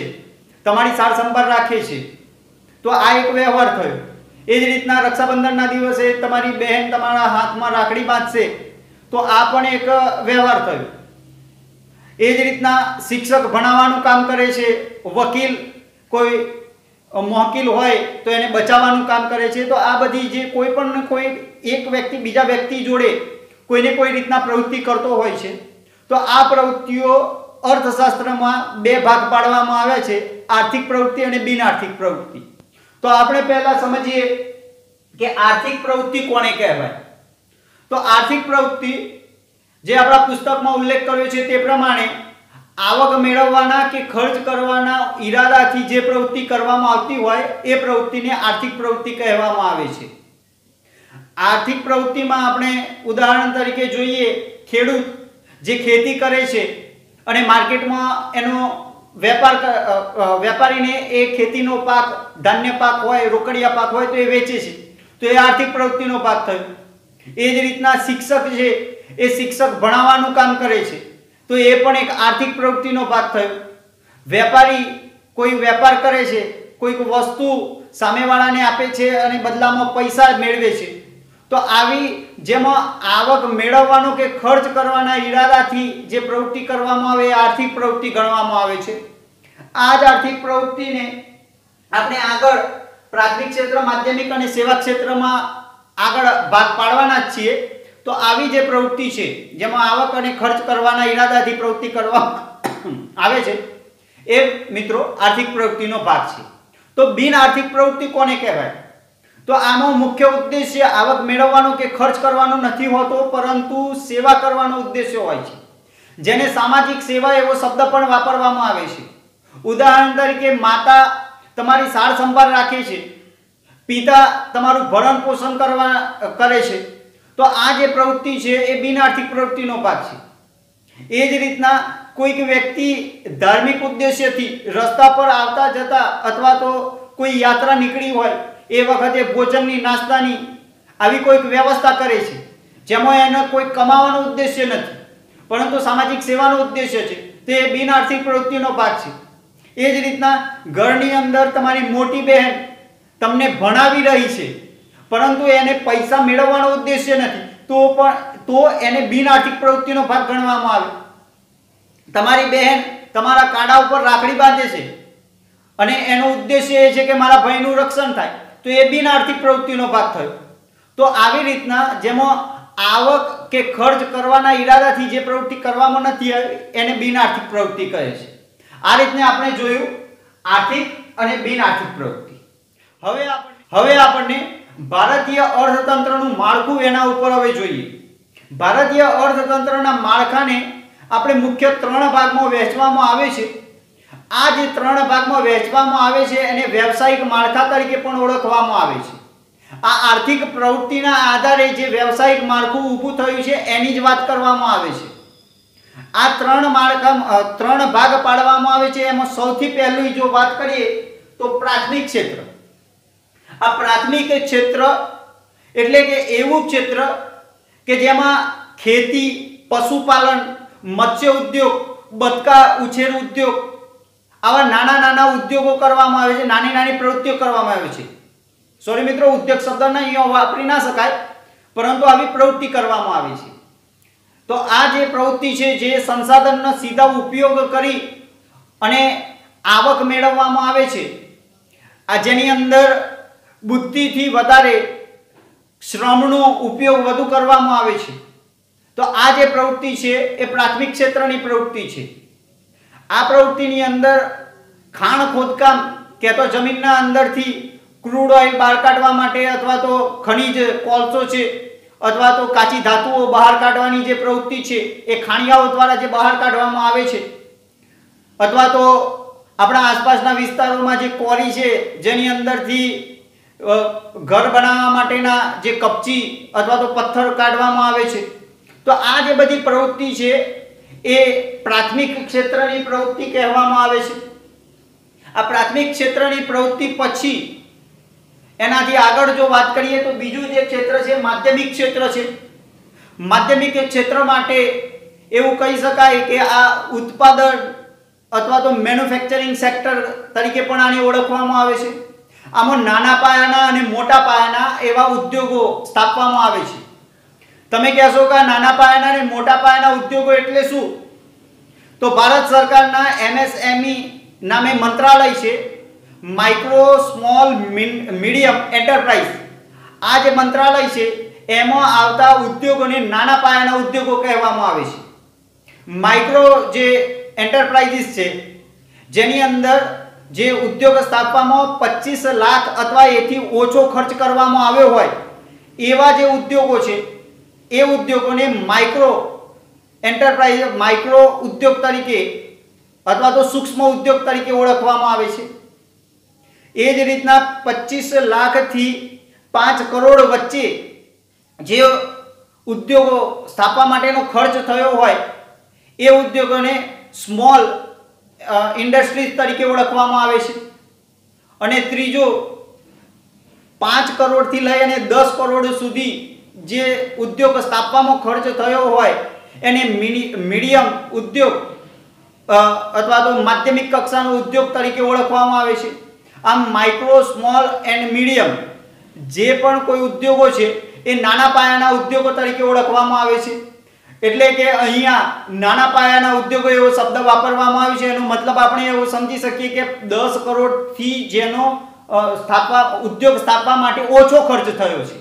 તમારી સાર સંભાળ રાખે છે, તો આ એક વ્યવહાર થયો. એ જ રીતના રક્ષાબંધનના દિવસે તમારી બહેન તમારા હાથમાં રાખડી બાંધશે તો આ પણ એક વ્યવહાર થયો. એ જ રીતના શિક્ષક ભણાવવાનું કામ કરે છે, વકીલ કોઈ મોકીલ હોય તો એને બચાવવાનું કામ કરે છે. તો આ બધી જે કોઈ પણ કોઈ એક વ્યક્તિ બીજા વ્યક્તિ જોડે કોઈને કોઈ રીતના પ્રવૃત્તિ કરતો હોય છે તો આ પ્રવૃત્તિઓ અર્થશાસ્ત્રમાં 2 ભાગ પાડવામાં આવે છે, આર્થિક પ્રવૃત્તિ અને બિન આર્થિક પ્રવૃત્તિ. તો આપણે પહેલા સમજીએ કે આર્થિક પ્રવૃત્તિ કોને કહેવાય. તો આર્થિક પ્રવૃત્તિ જે આપણા પુસ્તકમાં ઉલ્લેખ કર્યો છે તે પ્રમાણે આવક મેળવવાના કે ખર્ચ કરવાના ઈરાદાથી જે પ્રવૃત્તિ કરવામાં આવતી હોય એ પ્રવૃત્તિને આર્થિક પ્રવૃત્તિ કહેવામાં આવે છે. આર્થિક પ્રવૃત્તિમાં આપણે ઉદાહરણ તરીકે જોઈએ, ખેડૂત જે ખેતી કરે છે અને માર્કેટમાં એનો વેપારીને એ ખેતીનો પાક, ધાન્ય પાક હોય, રોકડિયા પાક હોય તો એ વેચે છે, તો એ આર્થિક પ્રવૃત્તિનો પાક થયો. એ જ રીતના શિક્ષક છે, એ શિક્ષક ભણાવવાનું કામ કરે છે તો એ પણ એક આર્થિક પ્રવૃત્તિનો ભાગ થયો. વેપારી કોઈ વેપાર કરે છે, કોઈક વસ્તુ સામેવાળાને આપે છે અને બદલામાં પૈસા મેળવે છે, તો આવી જેમાં આવક મેળવવાનો કે ખર્ચ કરવાના ઈરાદાથી જે પ્રવૃત્તિ કરવામાં આવે એ આર્થિક પ્રવૃત્તિ ગણવામાં આવે છે. આ જ આર્થિક પ્રવૃત્તિને આપણે આગળ પ્રાથમિક ક્ષેત્ર, માધ્યમિક અને સેવા ક્ષેત્રમાં આગળ ભાગ પાડવાના જ છીએ. તો આવી જે પ્રવૃત્તિ છે જેમાં આવક અને ખર્ચ કરવાના ઈરાદાથી પ્રવૃત્તિ કરવામાં આવે છે એ મિત્રો આર્થિક પ્રવૃત્તિનો ભાગ છે. તો બિન આર્થિક પ્રવૃત્તિ કોને કહેવાય? તો આનો મુખ્ય ઉદ્દેશ્ય આવક મેળવવાનો કે ખર્ચ કરવાનો નથી હોતો, પરંતુ સેવા કરવાનો ઉદ્દેશ્ય હોય છે, જેને સામાજિક સેવા એવો શબ્દ પણ વાપરવામાં આવે છે. ઉદાહરણ તરીકે માતા તમારી સાર સંભાળ રાખે છે, પિતા તમારું ભરણ પોષણ કરે છે, તો આ જે પ્રવૃત્તિ છે એ બિન આર્થિક પ્રવૃત્તિનો ભાગ છે. એ જ રીતના કોઈક વ્યક્તિ ધાર્મિક ઉદ્દેશ્યથી રસ્તા પર આવતા જતા અથવા તો કોઈ યાત્રા નીકળી હોય એ વખતે ભોજનની, નાસ્તાની આવી કોઈક વ્યવસ્થા કરે છે, જેમાં એનો કોઈ કમાવાનો ઉદ્દેશ્ય નથી પરંતુ સામાજિક સેવાનો ઉદ્દેશ્ય છે, તે બિન આર્થિક પ્રવૃત્તિનો ભાગ છે. એ જ રીતના ઘરની અંદર તમારી મોટી બહેન તમને ભણાવી રહી છે પરંતુ એને પૈસા મેળવવાનો ઉદ્દેશ્ય નથી, તો એને બિન આર્થિક પ્રવૃત્તિનો ભાગ ગણવામાં આવે. તમારી બહેન તમારા કાંડા ઉપર રાખડી બાંધે છે અને એનો ઉદ્દેશ્ય એ છે કે મારા ભાઈનું રક્ષણ થાય, તો એ બિન આર્થિક પ્રવૃત્તિનો ભાગ થયો. તો આવી રીતના જેમાં આવક કે ખર્ચ કરવાના ઈરાદાથી જે પ્રવૃત્તિ કરવામાં નથી આવી એને બિન આર્થિક પ્રવૃત્તિ કહે છે. આ રીતને આપણે જોયું આર્થિક અને બિન આર્થિક પ્રવૃત્તિ. હવે આપણને ભારતીય અર્થતંત્રનું માળખું એના ઉપર હવે જોઈએ. ભારતીય અર્થતંત્રના માળખાને આપણે મુખ્ય 3 ભાગમાં વહેંચવામાં આવે છે. આ જે 3 ભાગમાં વહેંચવામાં આવે છે એને વ્યવસાયિક માળખા તરીકે પણ ઓળખવામાં આવે છે. આ આર્થિક પ્રવૃત્તિના આધારે જે વ્યવસાયિક માળખું ઊભું થયું છે એની જ વાત કરવામાં આવે છે. આ 3 ભાગ પાડવામાં આવે છે. એમાં સૌથી પહેલું જો વાત કરીએ તો પ્રાથમિક ક્ષેત્ર. આ પ્રાથમિક ક્ષેત્ર એટલે કે એવું ક્ષેત્ર કે જેમાં ખેતી, પશુપાલન, મત્સ્ય ઉદ્યોગ, બતકા ઉછેર ઉદ્યોગ આવા નાના ઉદ્યોગો કરવામાં આવે છે, નાની પ્રવૃત્તિઓ કરવામાં આવે છે. સોરી મિત્રો, ઉદ્યોગ શબ્દને અહીંયા વાપરી ના શકાય, પરંતુ આવી પ્રવૃત્તિ કરવામાં આવે છે. તો આ જે પ્રવૃત્તિ છે જે સંસાધનનો સીધા ઉપયોગ કરી અને આવક મેળવવામાં આવે છે, આ જેની અંદર બુદ્ધિથી વધારે શ્રમનો ઉપયોગ વધુ કરવામાં આવે છે, તો આ જે પ્રવૃત્તિ છે એ પ્રાથમિક ક્ષેત્રની પ્રવૃત્તિ છે. આ પ્રવૃત્તિની અંદર ખાણ ખોદકામ કે તો જમીનના અંદરથી ક્રૂડ ઓઇલ બહાર કાઢવા માટે અથવા તો ખનિજ કોલસો છે અથવા તો કાચી ધાતુઓ બહાર કાઢવાની જે પ્રવૃત્તિ છે એ ખાણિયાઓ દ્વારા જે બહાર કાઢવામાં આવે છે, અથવા તો આપણા આસપાસના વિસ્તારોમાં જે કોરી છે જેની અંદરથી ઘર બનાવવા માટેના જે કપચી અથવા તો પથ્થર કાઢવામાં આવે છે, તો આ જે બધી પ્રવૃત્તિ છે એ પ્રાથમિક ક્ષેત્રની પ્રવૃત્તિ કહેવામાં આવે છે. આ પ્રાથમિક ક્ષેત્રની પ્રવૃત્તિ પછી એનાથી આગળ જો વાત કરીએ તો બીજું જે ક્ષેત્ર છે માધ્યમિક ક્ષેત્ર છે. માધ્યમિક ક્ષેત્ર માટે એવું કહી શકાય કે આ ઉત્પાદન અથવા તો મેન્યુફેક્ચરિંગ સેક્ટર તરીકે પણ આને ઓળખવામાં આવે છે. આમાં નાના પાયાના અને મોટા પાયાના એવા ઉદ્યોગો સ્થાપવામાં આવે છે. તમે કહેશો કે નાના પાયાના અને મોટા પાયાના ઉદ્યોગો એટલે શું? તો ભારત સરકારના MSME નામે મંત્રાલય છે, માઇક્રો સ્મોલ મીડિયમ એન્ટરપ્રાઇઝ. આ જે મંત્રાલય છે એમાં આવતા ઉદ્યોગોને નાના પાયાના ઉદ્યોગો કહેવામાં આવે છે. માઇક્રો જે એન્ટરપ્રાઇઝીસ છે જેની અંદર જે ઉદ્યોગ સ્થાપવામાં 25 લાખ અથવા એથી ઓછો ખર્ચ કરવામાં આવ્યો હોય એવા જે ઉદ્યોગો છે એ ઉદ્યોગોને માઇક્રો એન્ટરપ્રાઇઝ, માઇક્રો ઉદ્યોગ તરીકે અથવા તો સૂક્ષ્મ ઉદ્યોગ તરીકે ઓળખવામાં આવે છે। એ જ રીતના 25 લાખથી 5 કરોડ વચ્ચે જે ઉદ્યોગો સ્થાપવા માટેનો ખર્ચ થયો હોય એ ઉદ્યોગોને સ્મોલ ઇન્ડસ્ટ્રીઝ તરીકે ઓળખવામાં આવે છે। અને ત્રીજો 5 કરોડથી લઈ અને 10 કરોડ સુધી જે ઉદ્યોગ સ્થાપવામાં ખર્ચ થયો હોય એને મીડિયમ ઉદ્યોગ અથવા તો માધ્યમિક કક્ષાનો ઉદ્યોગ તરીકે ઓળખવામાં આવે છે। આમ માઇક્રો, સ્મોલ એન્ડ મીડિયમ જે પણ કોઈ ઉદ્યોગો છે એ નાના પાયાના ઉદ્યોગો તરીકે ઓળખવામાં આવે છે। એટલે કે અહીંયા નાના પાયાના ઉદ્યોગો એવો શબ્દ વાપરવામાં આવ્યો છે, એનો મતલબ આપણે એવો સમજી શકીએ કે 10 કરોડથી જેનો ઉદ્યોગ સ્થાપવા માટે ઓછો ખર્ચ થયો છે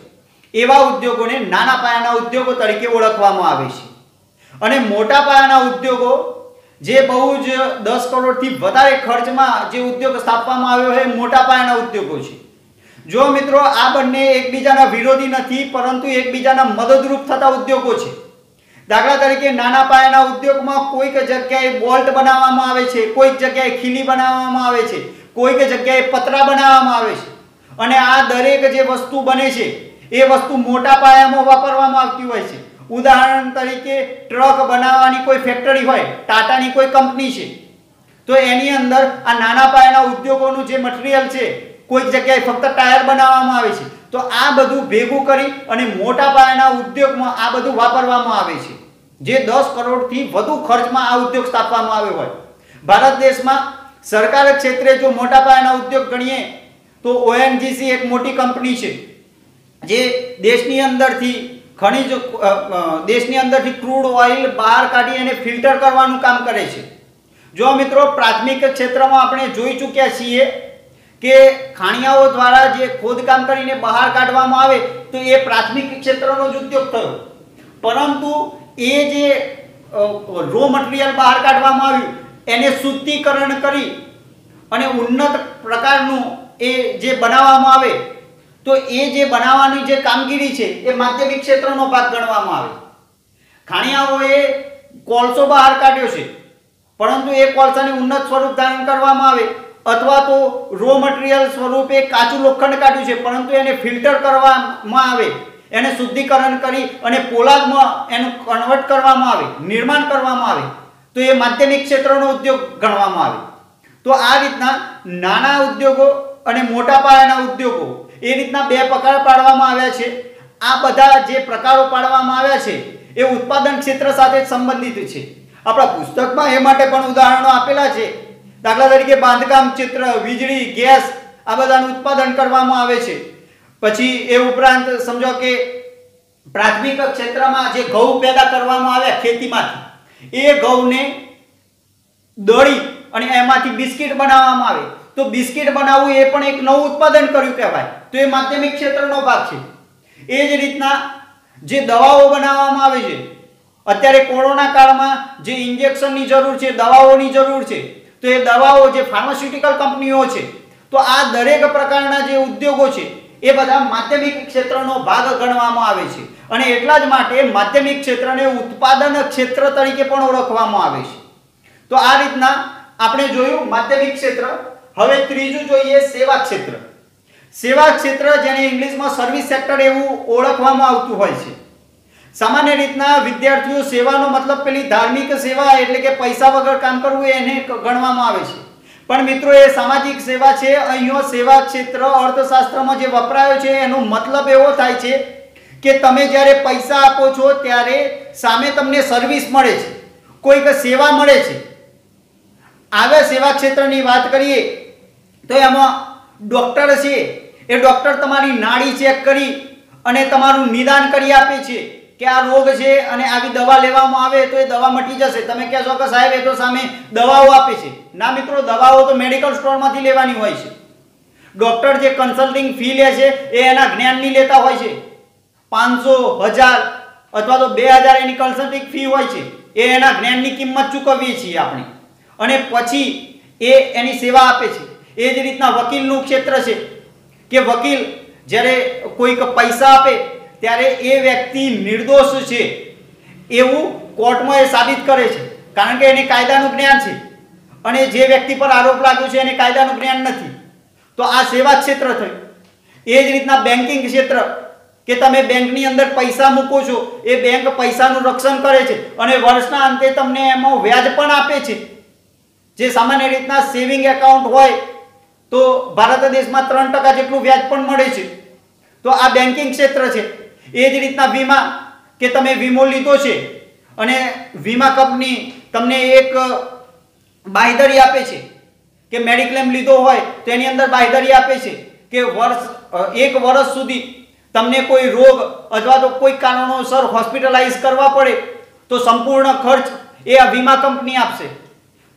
એવા ઉદ્યોગોને નાના પાયાના ઉદ્યોગો તરીકે ઓળખવામાં આવે છે। અને મોટા પાયાના ઉદ્યોગો જે બહુ જ 10 કરોડથી વધારે ખર્ચમાં જે ઉદ્યોગ સ્થાપવામાં આવ્યો છે મોટા પાયાના ઉદ્યોગો છે। જો મિત્રો આ બંને એકબીજાના વિરોધી નથી, પરંતુ એકબીજાના મદદરૂપ થતા ઉદ્યોગો છે। દાખલા તરીકે નાના પાયાના ઉદ્યોગમાં કોઈક જગ્યાએ બોલ્ટ બનાવવામાં આવે છે, કોઈક જગ્યાએ ખીલી બનાવવામાં આવે છે, કોઈક જગ્યાએ પતરા બનાવવામાં આવે છે, અને આ દરેક જે વસ્તુ બને છે એ વસ્તુ મોટા પાયામાં વાપરવામાં આવતી હોય છે। ઉદાહરણ તરીકે ટ્રક બનાવવાની કોઈ ફેક્ટરી હોય, ટાટાની કોઈ કંપની છે, તો એની અંદર આ નાના પાયાના ઉદ્યોગોનું જે મટીરીયલ છે કોઈક જગ્યાએ ફક્ત ટાયર બનાવવામાં આવે છે, તો આ બધું ભેગું કરી અને મોટા પાયાના ઉદ્યોગમાં આ બધું વાપરવામાં આવે છે, જે 10 કરોડથી વધુ ખર્ચમાં આ ઉદ્યોગ સ્થાપવામાં આવ્યો હોય। ભારત દેશમાં સરકાર ક્ષેત્રે જો મોટા પાયાના ઉદ્યોગ ગણીએ તો ઓએનજીસી એક મોટી કંપની છે જે દેશની અંદરથી ક્રૂડ ઓઇલ બહાર કાઢી અને ફિલ્ટર કરવાનું કામ કરે છે। જો મિત્રો પ્રાથમિક ક્ષેત્રમાં આપણે જોઈ ચૂક્યા છીએ કે ખાણિયાઓ દ્વારા જે ખોદકામ કરીને બહાર કાઢવામાં આવે તો એ પ્રાથમિક ક્ષેત્રનો જ ઉદ્યોગ થયો, પરંતુ એ જે રો મટીરિયલ બહાર કાઢવામાં આવ્યું એને શુદ્ધિકરણ કરી અને ઉન્નત પ્રકારનું એ જે બનાવવામાં આવે તો એ જે બનાવવાની જે કામગીરી છે એ માધ્યમિક ક્ષેત્રનો ભાગ ગણવામાં આવે। ખાણિયાઓએ કોલસો બહાર કાઢ્યો છે, પરંતુ એ કોલસાને ઉન્નત સ્વરૂપ ધારણ કરવામાં આવે અથવા તો રો મટીરિયલ સ્વરૂપે કાચું લોખંડ કાઢ્યું છે, પરંતુ એને ફિલ્ટર કરવામાં આવે, એને શુદ્ધિકરણ કરી અને પોલાદમાં એનું કન્વર્ટ કરવામાં આવે, નિર્માણ કરવામાં આવે, તો એ માધ્યમિક ક્ષેત્રનો ઉદ્યોગ ગણવામાં આવે। તો આ રીતના નાના ઉદ્યોગો અને મોટા પાયાના ઉદ્યોગો એ રીતના બે પ્રકાર પાડવામાં આવ્યા છે। આ બધા જે પ્રકારો પાડવામાં આવ્યા છે એ ઉત્પાદન ક્ષેત્ર સાથે સંબંધિત છે। આપણા પુસ્તકમાં એ માટે પણ ઉદાહરણો આપેલા છે। દાખલા તરીકે બાંધકામ ક્ષેત્ર, વીજળી, ગેસ આ બધાનું ઉત્પાદન કરવામાં આવે છે। પછી એ ઉપરાંત સમજો કે પ્રાથમિક ક્ષેત્રમાં જે ઘઉં પેદા કરવામાં આવ્યા ખેતીમાંથી, એ ઘઉંને દળી અને એમાંથી બિસ્કિટ બનાવવામાં આવે, તો બિસ્કિટ બનાવવું એ પણ એક નવું ઉત્પાદન કર્યું કહેવાય, તો એ માધ્યમિક ક્ષેત્રનો ભાગ છે। એ જ રીતના જે દવાઓ બનાવવામાં આવે છે, અત્યારે કોરોના કાળમાં જે ઇન્જેક્શનની જરૂર છે, દવાઓની જરૂર છે, તો એ દવાઓ જે ફાર્માસ્યુટિકલ કંપનીઓ છે, તો આ દરેક પ્રકારના જે ઉદ્યોગો છે એ બધા માધ્યમિક ક્ષેત્રનો ભાગ ગણવામાં આવે છે, અને એટલા જ માટે માધ્યમિક ક્ષેત્રને ઉત્પાદન ક્ષેત્ર તરીકે પણ ઓળખવામાં આવે છે। તો આ રીતના આપણે જોયું માધ્યમિક ક્ષેત્ર। હવે ત્રીજું જોઈએ સેવા ક્ષેત્ર। સેવા ક્ષેત્ર જેને ઇંગ્લિશમાં સર્વિસ સેક્ટર એવું ઓળખવામાં આવતું હોય છે। સામાન્ય રીતના વિદ્યાર્થીઓ સેવાનો મતલબ પેલી ધાર્મિક સેવા એટલે કે પૈસા વગર કામ કરવું એને ગણવામાં આવે છે, પણ મિત્રો એ સામાજિક સેવા છે। અહીંયા સેવા ક્ષેત્ર અર્થશાસ્ત્રમાં જે વપરાયો છે એનો મતલબ એવો થાય છે કે તમે જ્યારે પૈસા આપો છો ત્યારે સામે તમને સર્વિસ મળે છે, કોઈક સેવા મળે છે। આવા સેવા ક્ષેત્રની વાત કરીએ તો એમાં ડોક્ટર છે, એ ડોક્ટર તમારી નાડી ચેક કરી અને તમારું નિદાન કરી આપે છે કે આ રોગ છે અને આવી દવા લેવામાં આવે તો એ દવા મટી જશે। તમે કહેશો કે સાહેબ એ તો સામે દવાઓ આપે છે। ના મિત્રો, દવાઓ તો મેડિકલ સ્ટોરમાંથી લેવાની હોય છે। ડોક્ટર જે કન્સલ્ટિંગ ફી લે છે એ એના જ્ઞાનની લેતા હોય છે। 500, 1000 અથવા તો 2000 એની કન્સલ્ટિંગ ફી હોય છે, એ એના જ્ઞાનની કિંમત ચૂકવીએ છીએ આપણે, અને પછી એ એની સેવા આપે છે। એ જ રીતના વકીલનું ક્ષેત્ર છે કે વકીલ જ્યારે કોઈક પૈસા આપે ત્યારે એ વ્યક્તિ નિર્દોષ છે એવું કોર્ટમાં એ સાબિત કરે છે, કારણ કે એને કાયદાનું જ્ઞાન છે અને જે વ્યક્તિ પર આરોપ લાગ્યો છે એને કાયદાનું જ્ઞાન નથી. તો આ સેવા ક્ષેત્ર થયું. એ જ રીતના બેન્કિંગ ક્ષેત્ર, કે તમે બેંકની અંદર પૈસા મૂકો છો, એ બેંક પૈસાનું રક્ષણ કરે છે અને વર્ષના અંતે તમને એમાં વ્યાજ પણ આપે છે. જે સામાન્ય રીતના સેવિંગ એકાઉન્ટ હોય તો ભારત દેશમાં 3% જેટલું વ્યાજ પણ મળે છે. તો આ બેન્કિંગ ક્ષેત્ર છે. એ જ રીતના વીમા, કે તમે વીમો લીધો છે અને વીમા કંપની તમને એક બાંયધરી આપે છે કે મેડિક્લેમ લીધો હોય તો એની અંદર બાંયધરી આપે છે કે એક વર્ષ સુધી તમને કોઈ રોગ અથવા તો કોઈ કારણોસર હોસ્પિટલાઇઝ કરવા પડે તો સંપૂર્ણ ખર્ચ એ આ વીમા કંપની આપશે.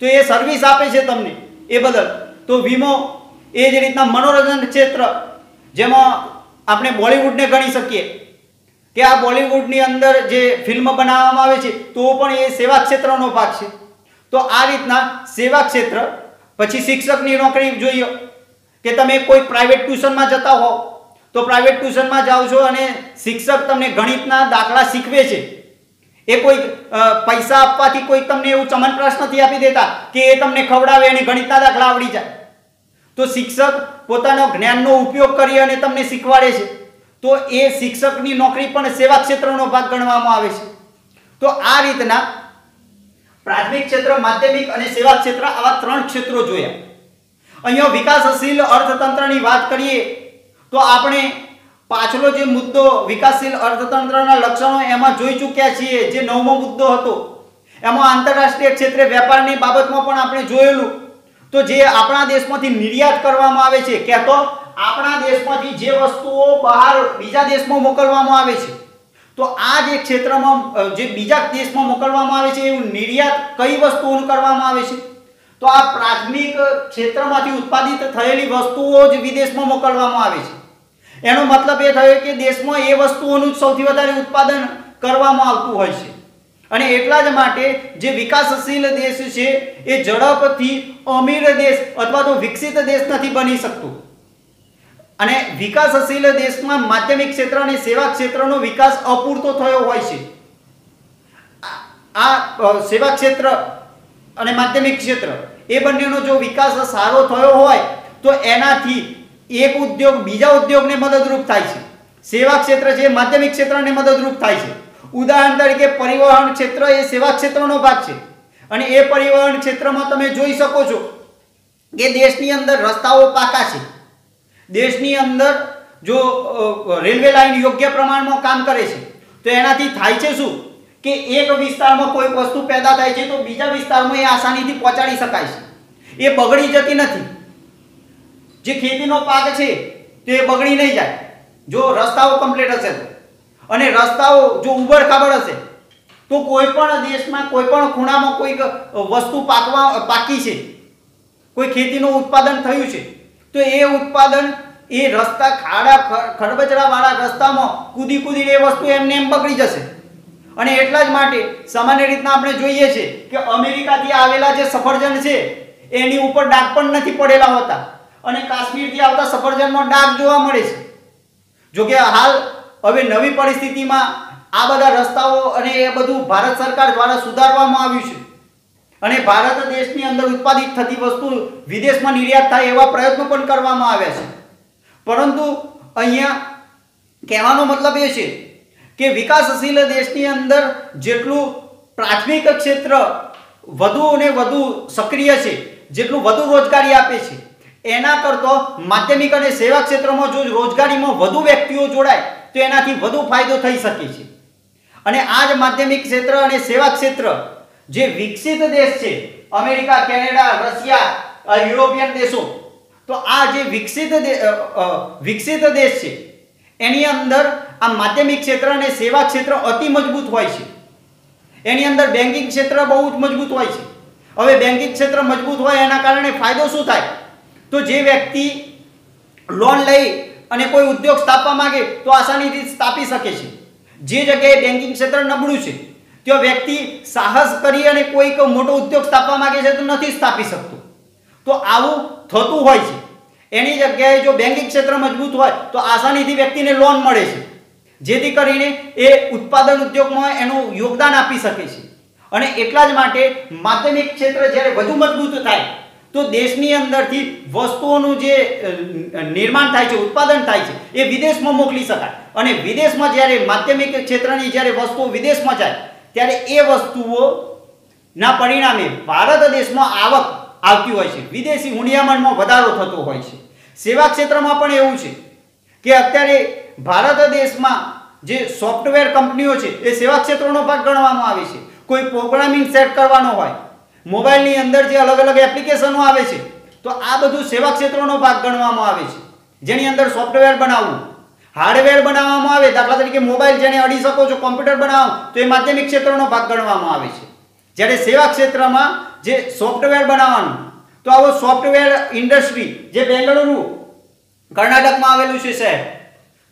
તો એ સર્વિસ આપે છે તમને એ બદલ. તો વીમો એ જ રીતના મનોરંજન ક્ષેત્ર, જેમાં આપણે બોલિવૂડને ગણી શકીએ કે આ બોલિવૂડની અંદર જે ફિલ્મ બનાવવામાં આવે છે તો પણ એ સેવા ક્ષેત્રનો ભાગ છે. તો આ રીતના સેવા ક્ષેત્ર. પછી શિક્ષકની નોકરી જોઈએ કે તમે કોઈ પ્રાઇવેટ ટ્યુશનમાં જતા હો તો પ્રાઇવેટ ટ્યુશનમાં જાઓ છો અને શિક્ષક તમને ગણિતના દાખલા શીખવે છે. એ કોઈ પૈસા આપવાથી કોઈ તમને એવું ચમનપ્રાસ નથી આપી દેતા કે એ તમને ખવડાવે અને ગણિતના દાખલા આવડી જાય. તો શિક્ષક પોતાનો જ્ઞાનનો ઉપયોગ કરી અને તમને શીખવાડે છે. તો એ શિક્ષકની નોકરી પણ સેવા ક્ષેત્રનો ભાગ ગણવામાં આવે છે. તો આ રીતના પ્રાથમિક ક્ષેત્ર, માધ્યમિક અને સેવા ક્ષેત્ર, આવા 3 ક્ષેત્રો જોયા. અહીંયા વિકાસશીલ અર્થતંત્રની વાત કરીએ તો આપણે પાછલો જે મુદ્દો વિકાસશીલ અર્થતંત્રના લક્ષણો એમાં જોઈ ચૂક્યા છીએ. જે 9મો મુદ્દો હતો એમાં આંતરરાષ્ટ્રીય ક્ષેત્રે વેપારની બાબતમાં પણ આપણે જોયેલું. તો જે આપણા દેશમાંથી નિર્યાત કરવામાં આવે છે, કે તો આપણા દેશમાંથી જે વસ્તુઓ બહાર બીજા દેશમાં મોકલવામાં આવે છે, તો આ જે ક્ષેત્રમાં જે બીજા દેશમાં મોકલવામાં આવે છે એવું નિર્યાત કઈ વસ્તુઓનું કરવામાં આવે છે? તો આ પ્રાથમિક ક્ષેત્રમાંથી ઉત્પાદિત થયેલી વસ્તુઓ જ વિદેશમાં મોકલવામાં આવે છે. એનો મતલબ એ થયો કે દેશમાં એ વસ્તુઓનું સૌથી વધારે ઉત્પાદન કરવામાં આવતું હોય છે. અને એટલા જ માટે જે વિકાસશીલ દેશ છે એ ઝડપથી અમીર દેશ અથવા તો વિકસિત દેશ નથી બની શકતો. અને વિકાસશીલ દેશમાં માધ્યમિક ક્ષેત્ર અને સેવા ક્ષેત્રનો વિકાસ અપૂરતો થયો હોય છે. આ સેવા ક્ષેત્ર અને માધ્યમિક ક્ષેત્ર એ બંનેનો જો વિકાસ સારો થયો હોય તો એનાથી એક ઉદ્યોગ બીજા ઉદ્યોગને મદદરૂપ થાય છે. સેવા ક્ષેત્ર છે માધ્યમિક ક્ષેત્રને મદદરૂપ થાય છે. ઉદાહરણ તરીકે પરિવહન ક્ષેત્ર એ સેવા ક્ષેત્રનો ભાગ છે. અને એ પરિવહન ક્ષેત્રમાં તમે જોઈ શકો છો કે દેશની અંદર રસ્તાઓ પાકા છે. દેશની અંદર જો રેલવે લાઇન યોગ્ય પ્રમાણમાં કામ કરે છે તો એનાથી થાય છે શું કે એક વિસ્તારમાં કોઈ વસ્તુ પેદા થાય છે તો બીજા વિસ્તારમાં એ આસાનીથી પહોંચાડી શકાય છે. એ બગડી જતી નથી. જે ખેતીનો પાક છે તે બગડી નહીં જાય જો રસ્તાઓ કમ્પ્લીટ હશે તો. અને રસ્તાઓ જો ઉબડ ખાબડ હશે તો કોઈ પણ દેશમાં કોઈ પણ ખૂણામાં કોઈ વસ્તુ પાકી છે, કોઈ ખેતીનું ઉત્પાદન થયું છે તો એ ઉત્પાદન એ રસ્તા ખાડા ખડબચડાવાળા રસ્તામાં કૂદીને એ વસ્તુ એમને એમ બગડી જશે. અને એટલા જ માટે સામાન્ય રીતના આપણે જોઈએ છે કે અમેરિકાથી આવેલા જે સફરજન છે એની ઉપર ડાઘ પણ નથી પડેલા હોતા અને કાશ્મીરથી આવતા સફરજનમાં ડાઘ જોવા મળે છે. જોકે હાલ હવે નવી પરિસ્થિતિમાં આ બધા રસ્તાઓ અને એ બધું ભારત સરકાર દ્વારા સુધારવામાં આવ્યું છે અને ભારત દેશની અંદર ઉત્પાદિત થતી વસ્તુ વિદેશમાં નિર્યાત થાય એવા પ્રયત્નો પણ કરવામાં આવ્યા છે. પરંતુ અહીંયા કહેવાનો મતલબ એ છે કે વિકાસશીલ દેશની અંદર જેટલું પ્રાથમિક ક્ષેત્ર વધુ અને વધુ સક્રિય છે, જેટલું વધુ રોજગારી આપે છે, એના કરતાં માધ્યમિક અને સેવા ક્ષેત્રમાં જો રોજગારીમાં વધુ વ્યક્તિઓ જોડાય તો એનાથી વધુ ફાયદો થઈ શકે છે. અને આ જ માધ્યમિક ક્ષેત્ર અને સેવા ક્ષેત્ર જે વિકસિત દેશ છે, અમેરિકા, કેનેડા, રશિયા, યુરોપિયન દેશો, તો આ જે વિકસિત દેશ છે એની અંદર આ માધ્યમિક ક્ષેત્ર અને સેવા ક્ષેત્ર અતિ મજબૂત હોય છે. એની અંદર બેન્કિંગ ક્ષેત્ર બહુ જ મજબૂત હોય છે. હવે બેન્કિંગ ક્ષેત્ર મજબૂત હોય એના કારણે ફાયદો શું થાય? તો જે વ્યક્તિ લોન લઈ અને કોઈ ઉદ્યોગ સ્થાપવા માંગે તો આસાનીથી સ્થાપી શકે છે. જે જગ્યાએ બેન્કિંગ ક્ષેત્ર નબળું છે ત્યાં વ્યક્તિ સાહસ કરી અને કોઈક મોટો ઉદ્યોગ સ્થાપવા માંગે છે તો નથી સ્થાપી શકતો. તો આવું થતું હોય છે. એની જગ્યાએ જો બેન્કિંગ ક્ષેત્ર મજબૂત હોય તો આસાનીથી વ્યક્તિને લોન મળે છે. જેથી કરીને એ ઉત્પાદન ઉદ્યોગમાં એનું યોગદાન આપી શકે છે। અને એટલા જ માટે માધ્યમિક ક્ષેત્ર જ્યારે વધુ મજબૂત થાય તો દેશની અંદરથી વસ્તુઓનું જે નિર્માણ થાય છે, ઉત્પાદન થાય છે, એ વિદેશમાં મોકલી શકાય। અને વિદેશમાં જ્યારે માધ્યમિક ક્ષેત્રની જ્યારે વસ્તુઓ વિદેશમાં જાય ત્યારે એ વસ્તુઓના પરિણામે ભારત દેશમાં આવક આવતી હોય છે, વિદેશી હુંડિયામણમાં વધારો થતો હોય છે। સેવા ક્ષેત્રમાં પણ એવું છે કે અત્યારે ભારત દેશમાં જે સોફ્ટવેર કંપનીઓ છે એ સેવા ક્ષેત્રનો ભાગ ગણવામાં આવે છે। કોઈ પ્રોગ્રામિંગ સેટ કરવાનો હોય, મોબાઈલની અંદર જે અલગ અલગ એપ્લિકેશનો આવે છે તો આ બધું સેવા ક્ષેત્રનો ભાગ ગણવામાં આવે છે, જેની અંદર સોફ્ટવેર બનાવવું, હાર્ડવેર બનાવવામાં આવે, દાખલા તરીકે મોબાઈલ જેને અડી શકો છો, કોમ્પ્યુટર બનાવો તો એ માધ્યમિક ક્ષેત્રનો ભાગ ગણવામાં આવે છે। જ્યારે સેવા ક્ષેત્રમાં જે સોફ્ટવેર બનાવવાનું, તો આવો સોફ્ટવેર ઇન્ડસ્ટ્રી જે બેંગલુરુ કર્ણાટકમાં આવેલું છે શહેર,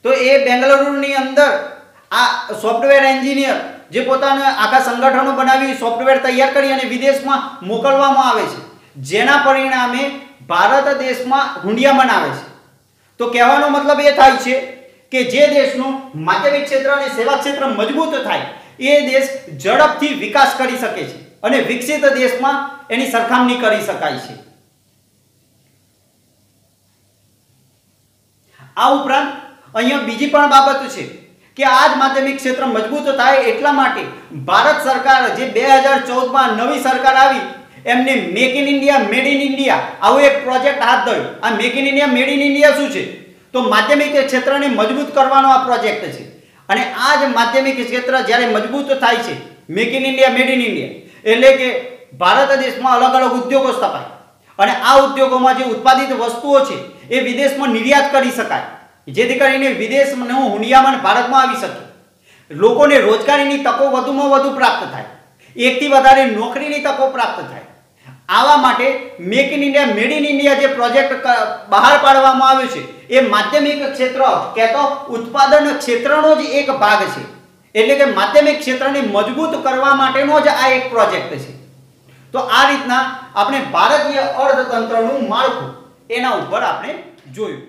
તો એ બેંગલુરુની અંદર આ સોફ્ટવેર એન્જિનિયર જે પોતાના આખા સંગઠનો બનાવી સોફ્ટવેર તૈયાર કરી અને વિદેશમાં મોકલવામાં આવે છે, જેના પરિણામે ભારત દેશમાં હુંડિયામણ આવે છે। તો કહેવાનો મતલબ એ થાય છે કે જે દેશનું માધ્યમિક ક્ષેત્ર અને સેવા ક્ષેત્ર મજબૂત થાય એ દેશ ઝડપથી વિકાસ કરી શકે છે અને વિકસિત દેશમાં એની સરખામણી કરી શકાય છે। આ ઉપરાંત અહીંયા બીજી પણ બાબત છે કે આ જ માધ્યમિક ક્ષેત્ર મજબૂત થાય એટલા માટે ભારત સરકાર જે 2014માં નવી સરકાર આવી એમને make in India, made in India આવો એક પ્રોજેક્ટ હાથ ધર્યો। આ make in India, made in India શું છે? તો માધ્યમિક ક્ષેત્રને મજબૂત કરવાનો આ પ્રોજેક્ટ છે। અને આ જ માધ્યમિક ક્ષેત્ર જ્યારે મજબૂત થાય છે, make in India, made in India, એટલે કે ભારત દેશમાં અલગ અલગ ઉદ્યોગો સ્થપાય અને આ ઉદ્યોગોમાં જે ઉત્પાદિત વસ્તુઓ છે એ વિદેશમાં નિર્યાત કરી શકાય, જેથી કરીને વિદેશનું હુંડિયામણ ભારતમાં આવી શકે, લોકોને રોજગારીની તકો વધુમાં વધુ પ્રાપ્ત થાય, એકથી વધારે નોકરીની તકો પ્રાપ્ત થાય। આવા માટે make in India, made in India જે પ્રોજેક્ટ બહાર પાડવામાં આવ્યો છે એ માધ્યમિક ક્ષેત્ર કહેતો ઉત્પાદન ક્ષેત્રનો જ એક ભાગ છે, એટલે કે માધ્યમિક ક્ષેત્રને મજબૂત કરવા માટેનો જ આ એક પ્રોજેક્ટ છે। તો આ રીતના આપણે ભારતીય અર્થતંત્રનું માળખું એના ઉપર આપણે જોયું।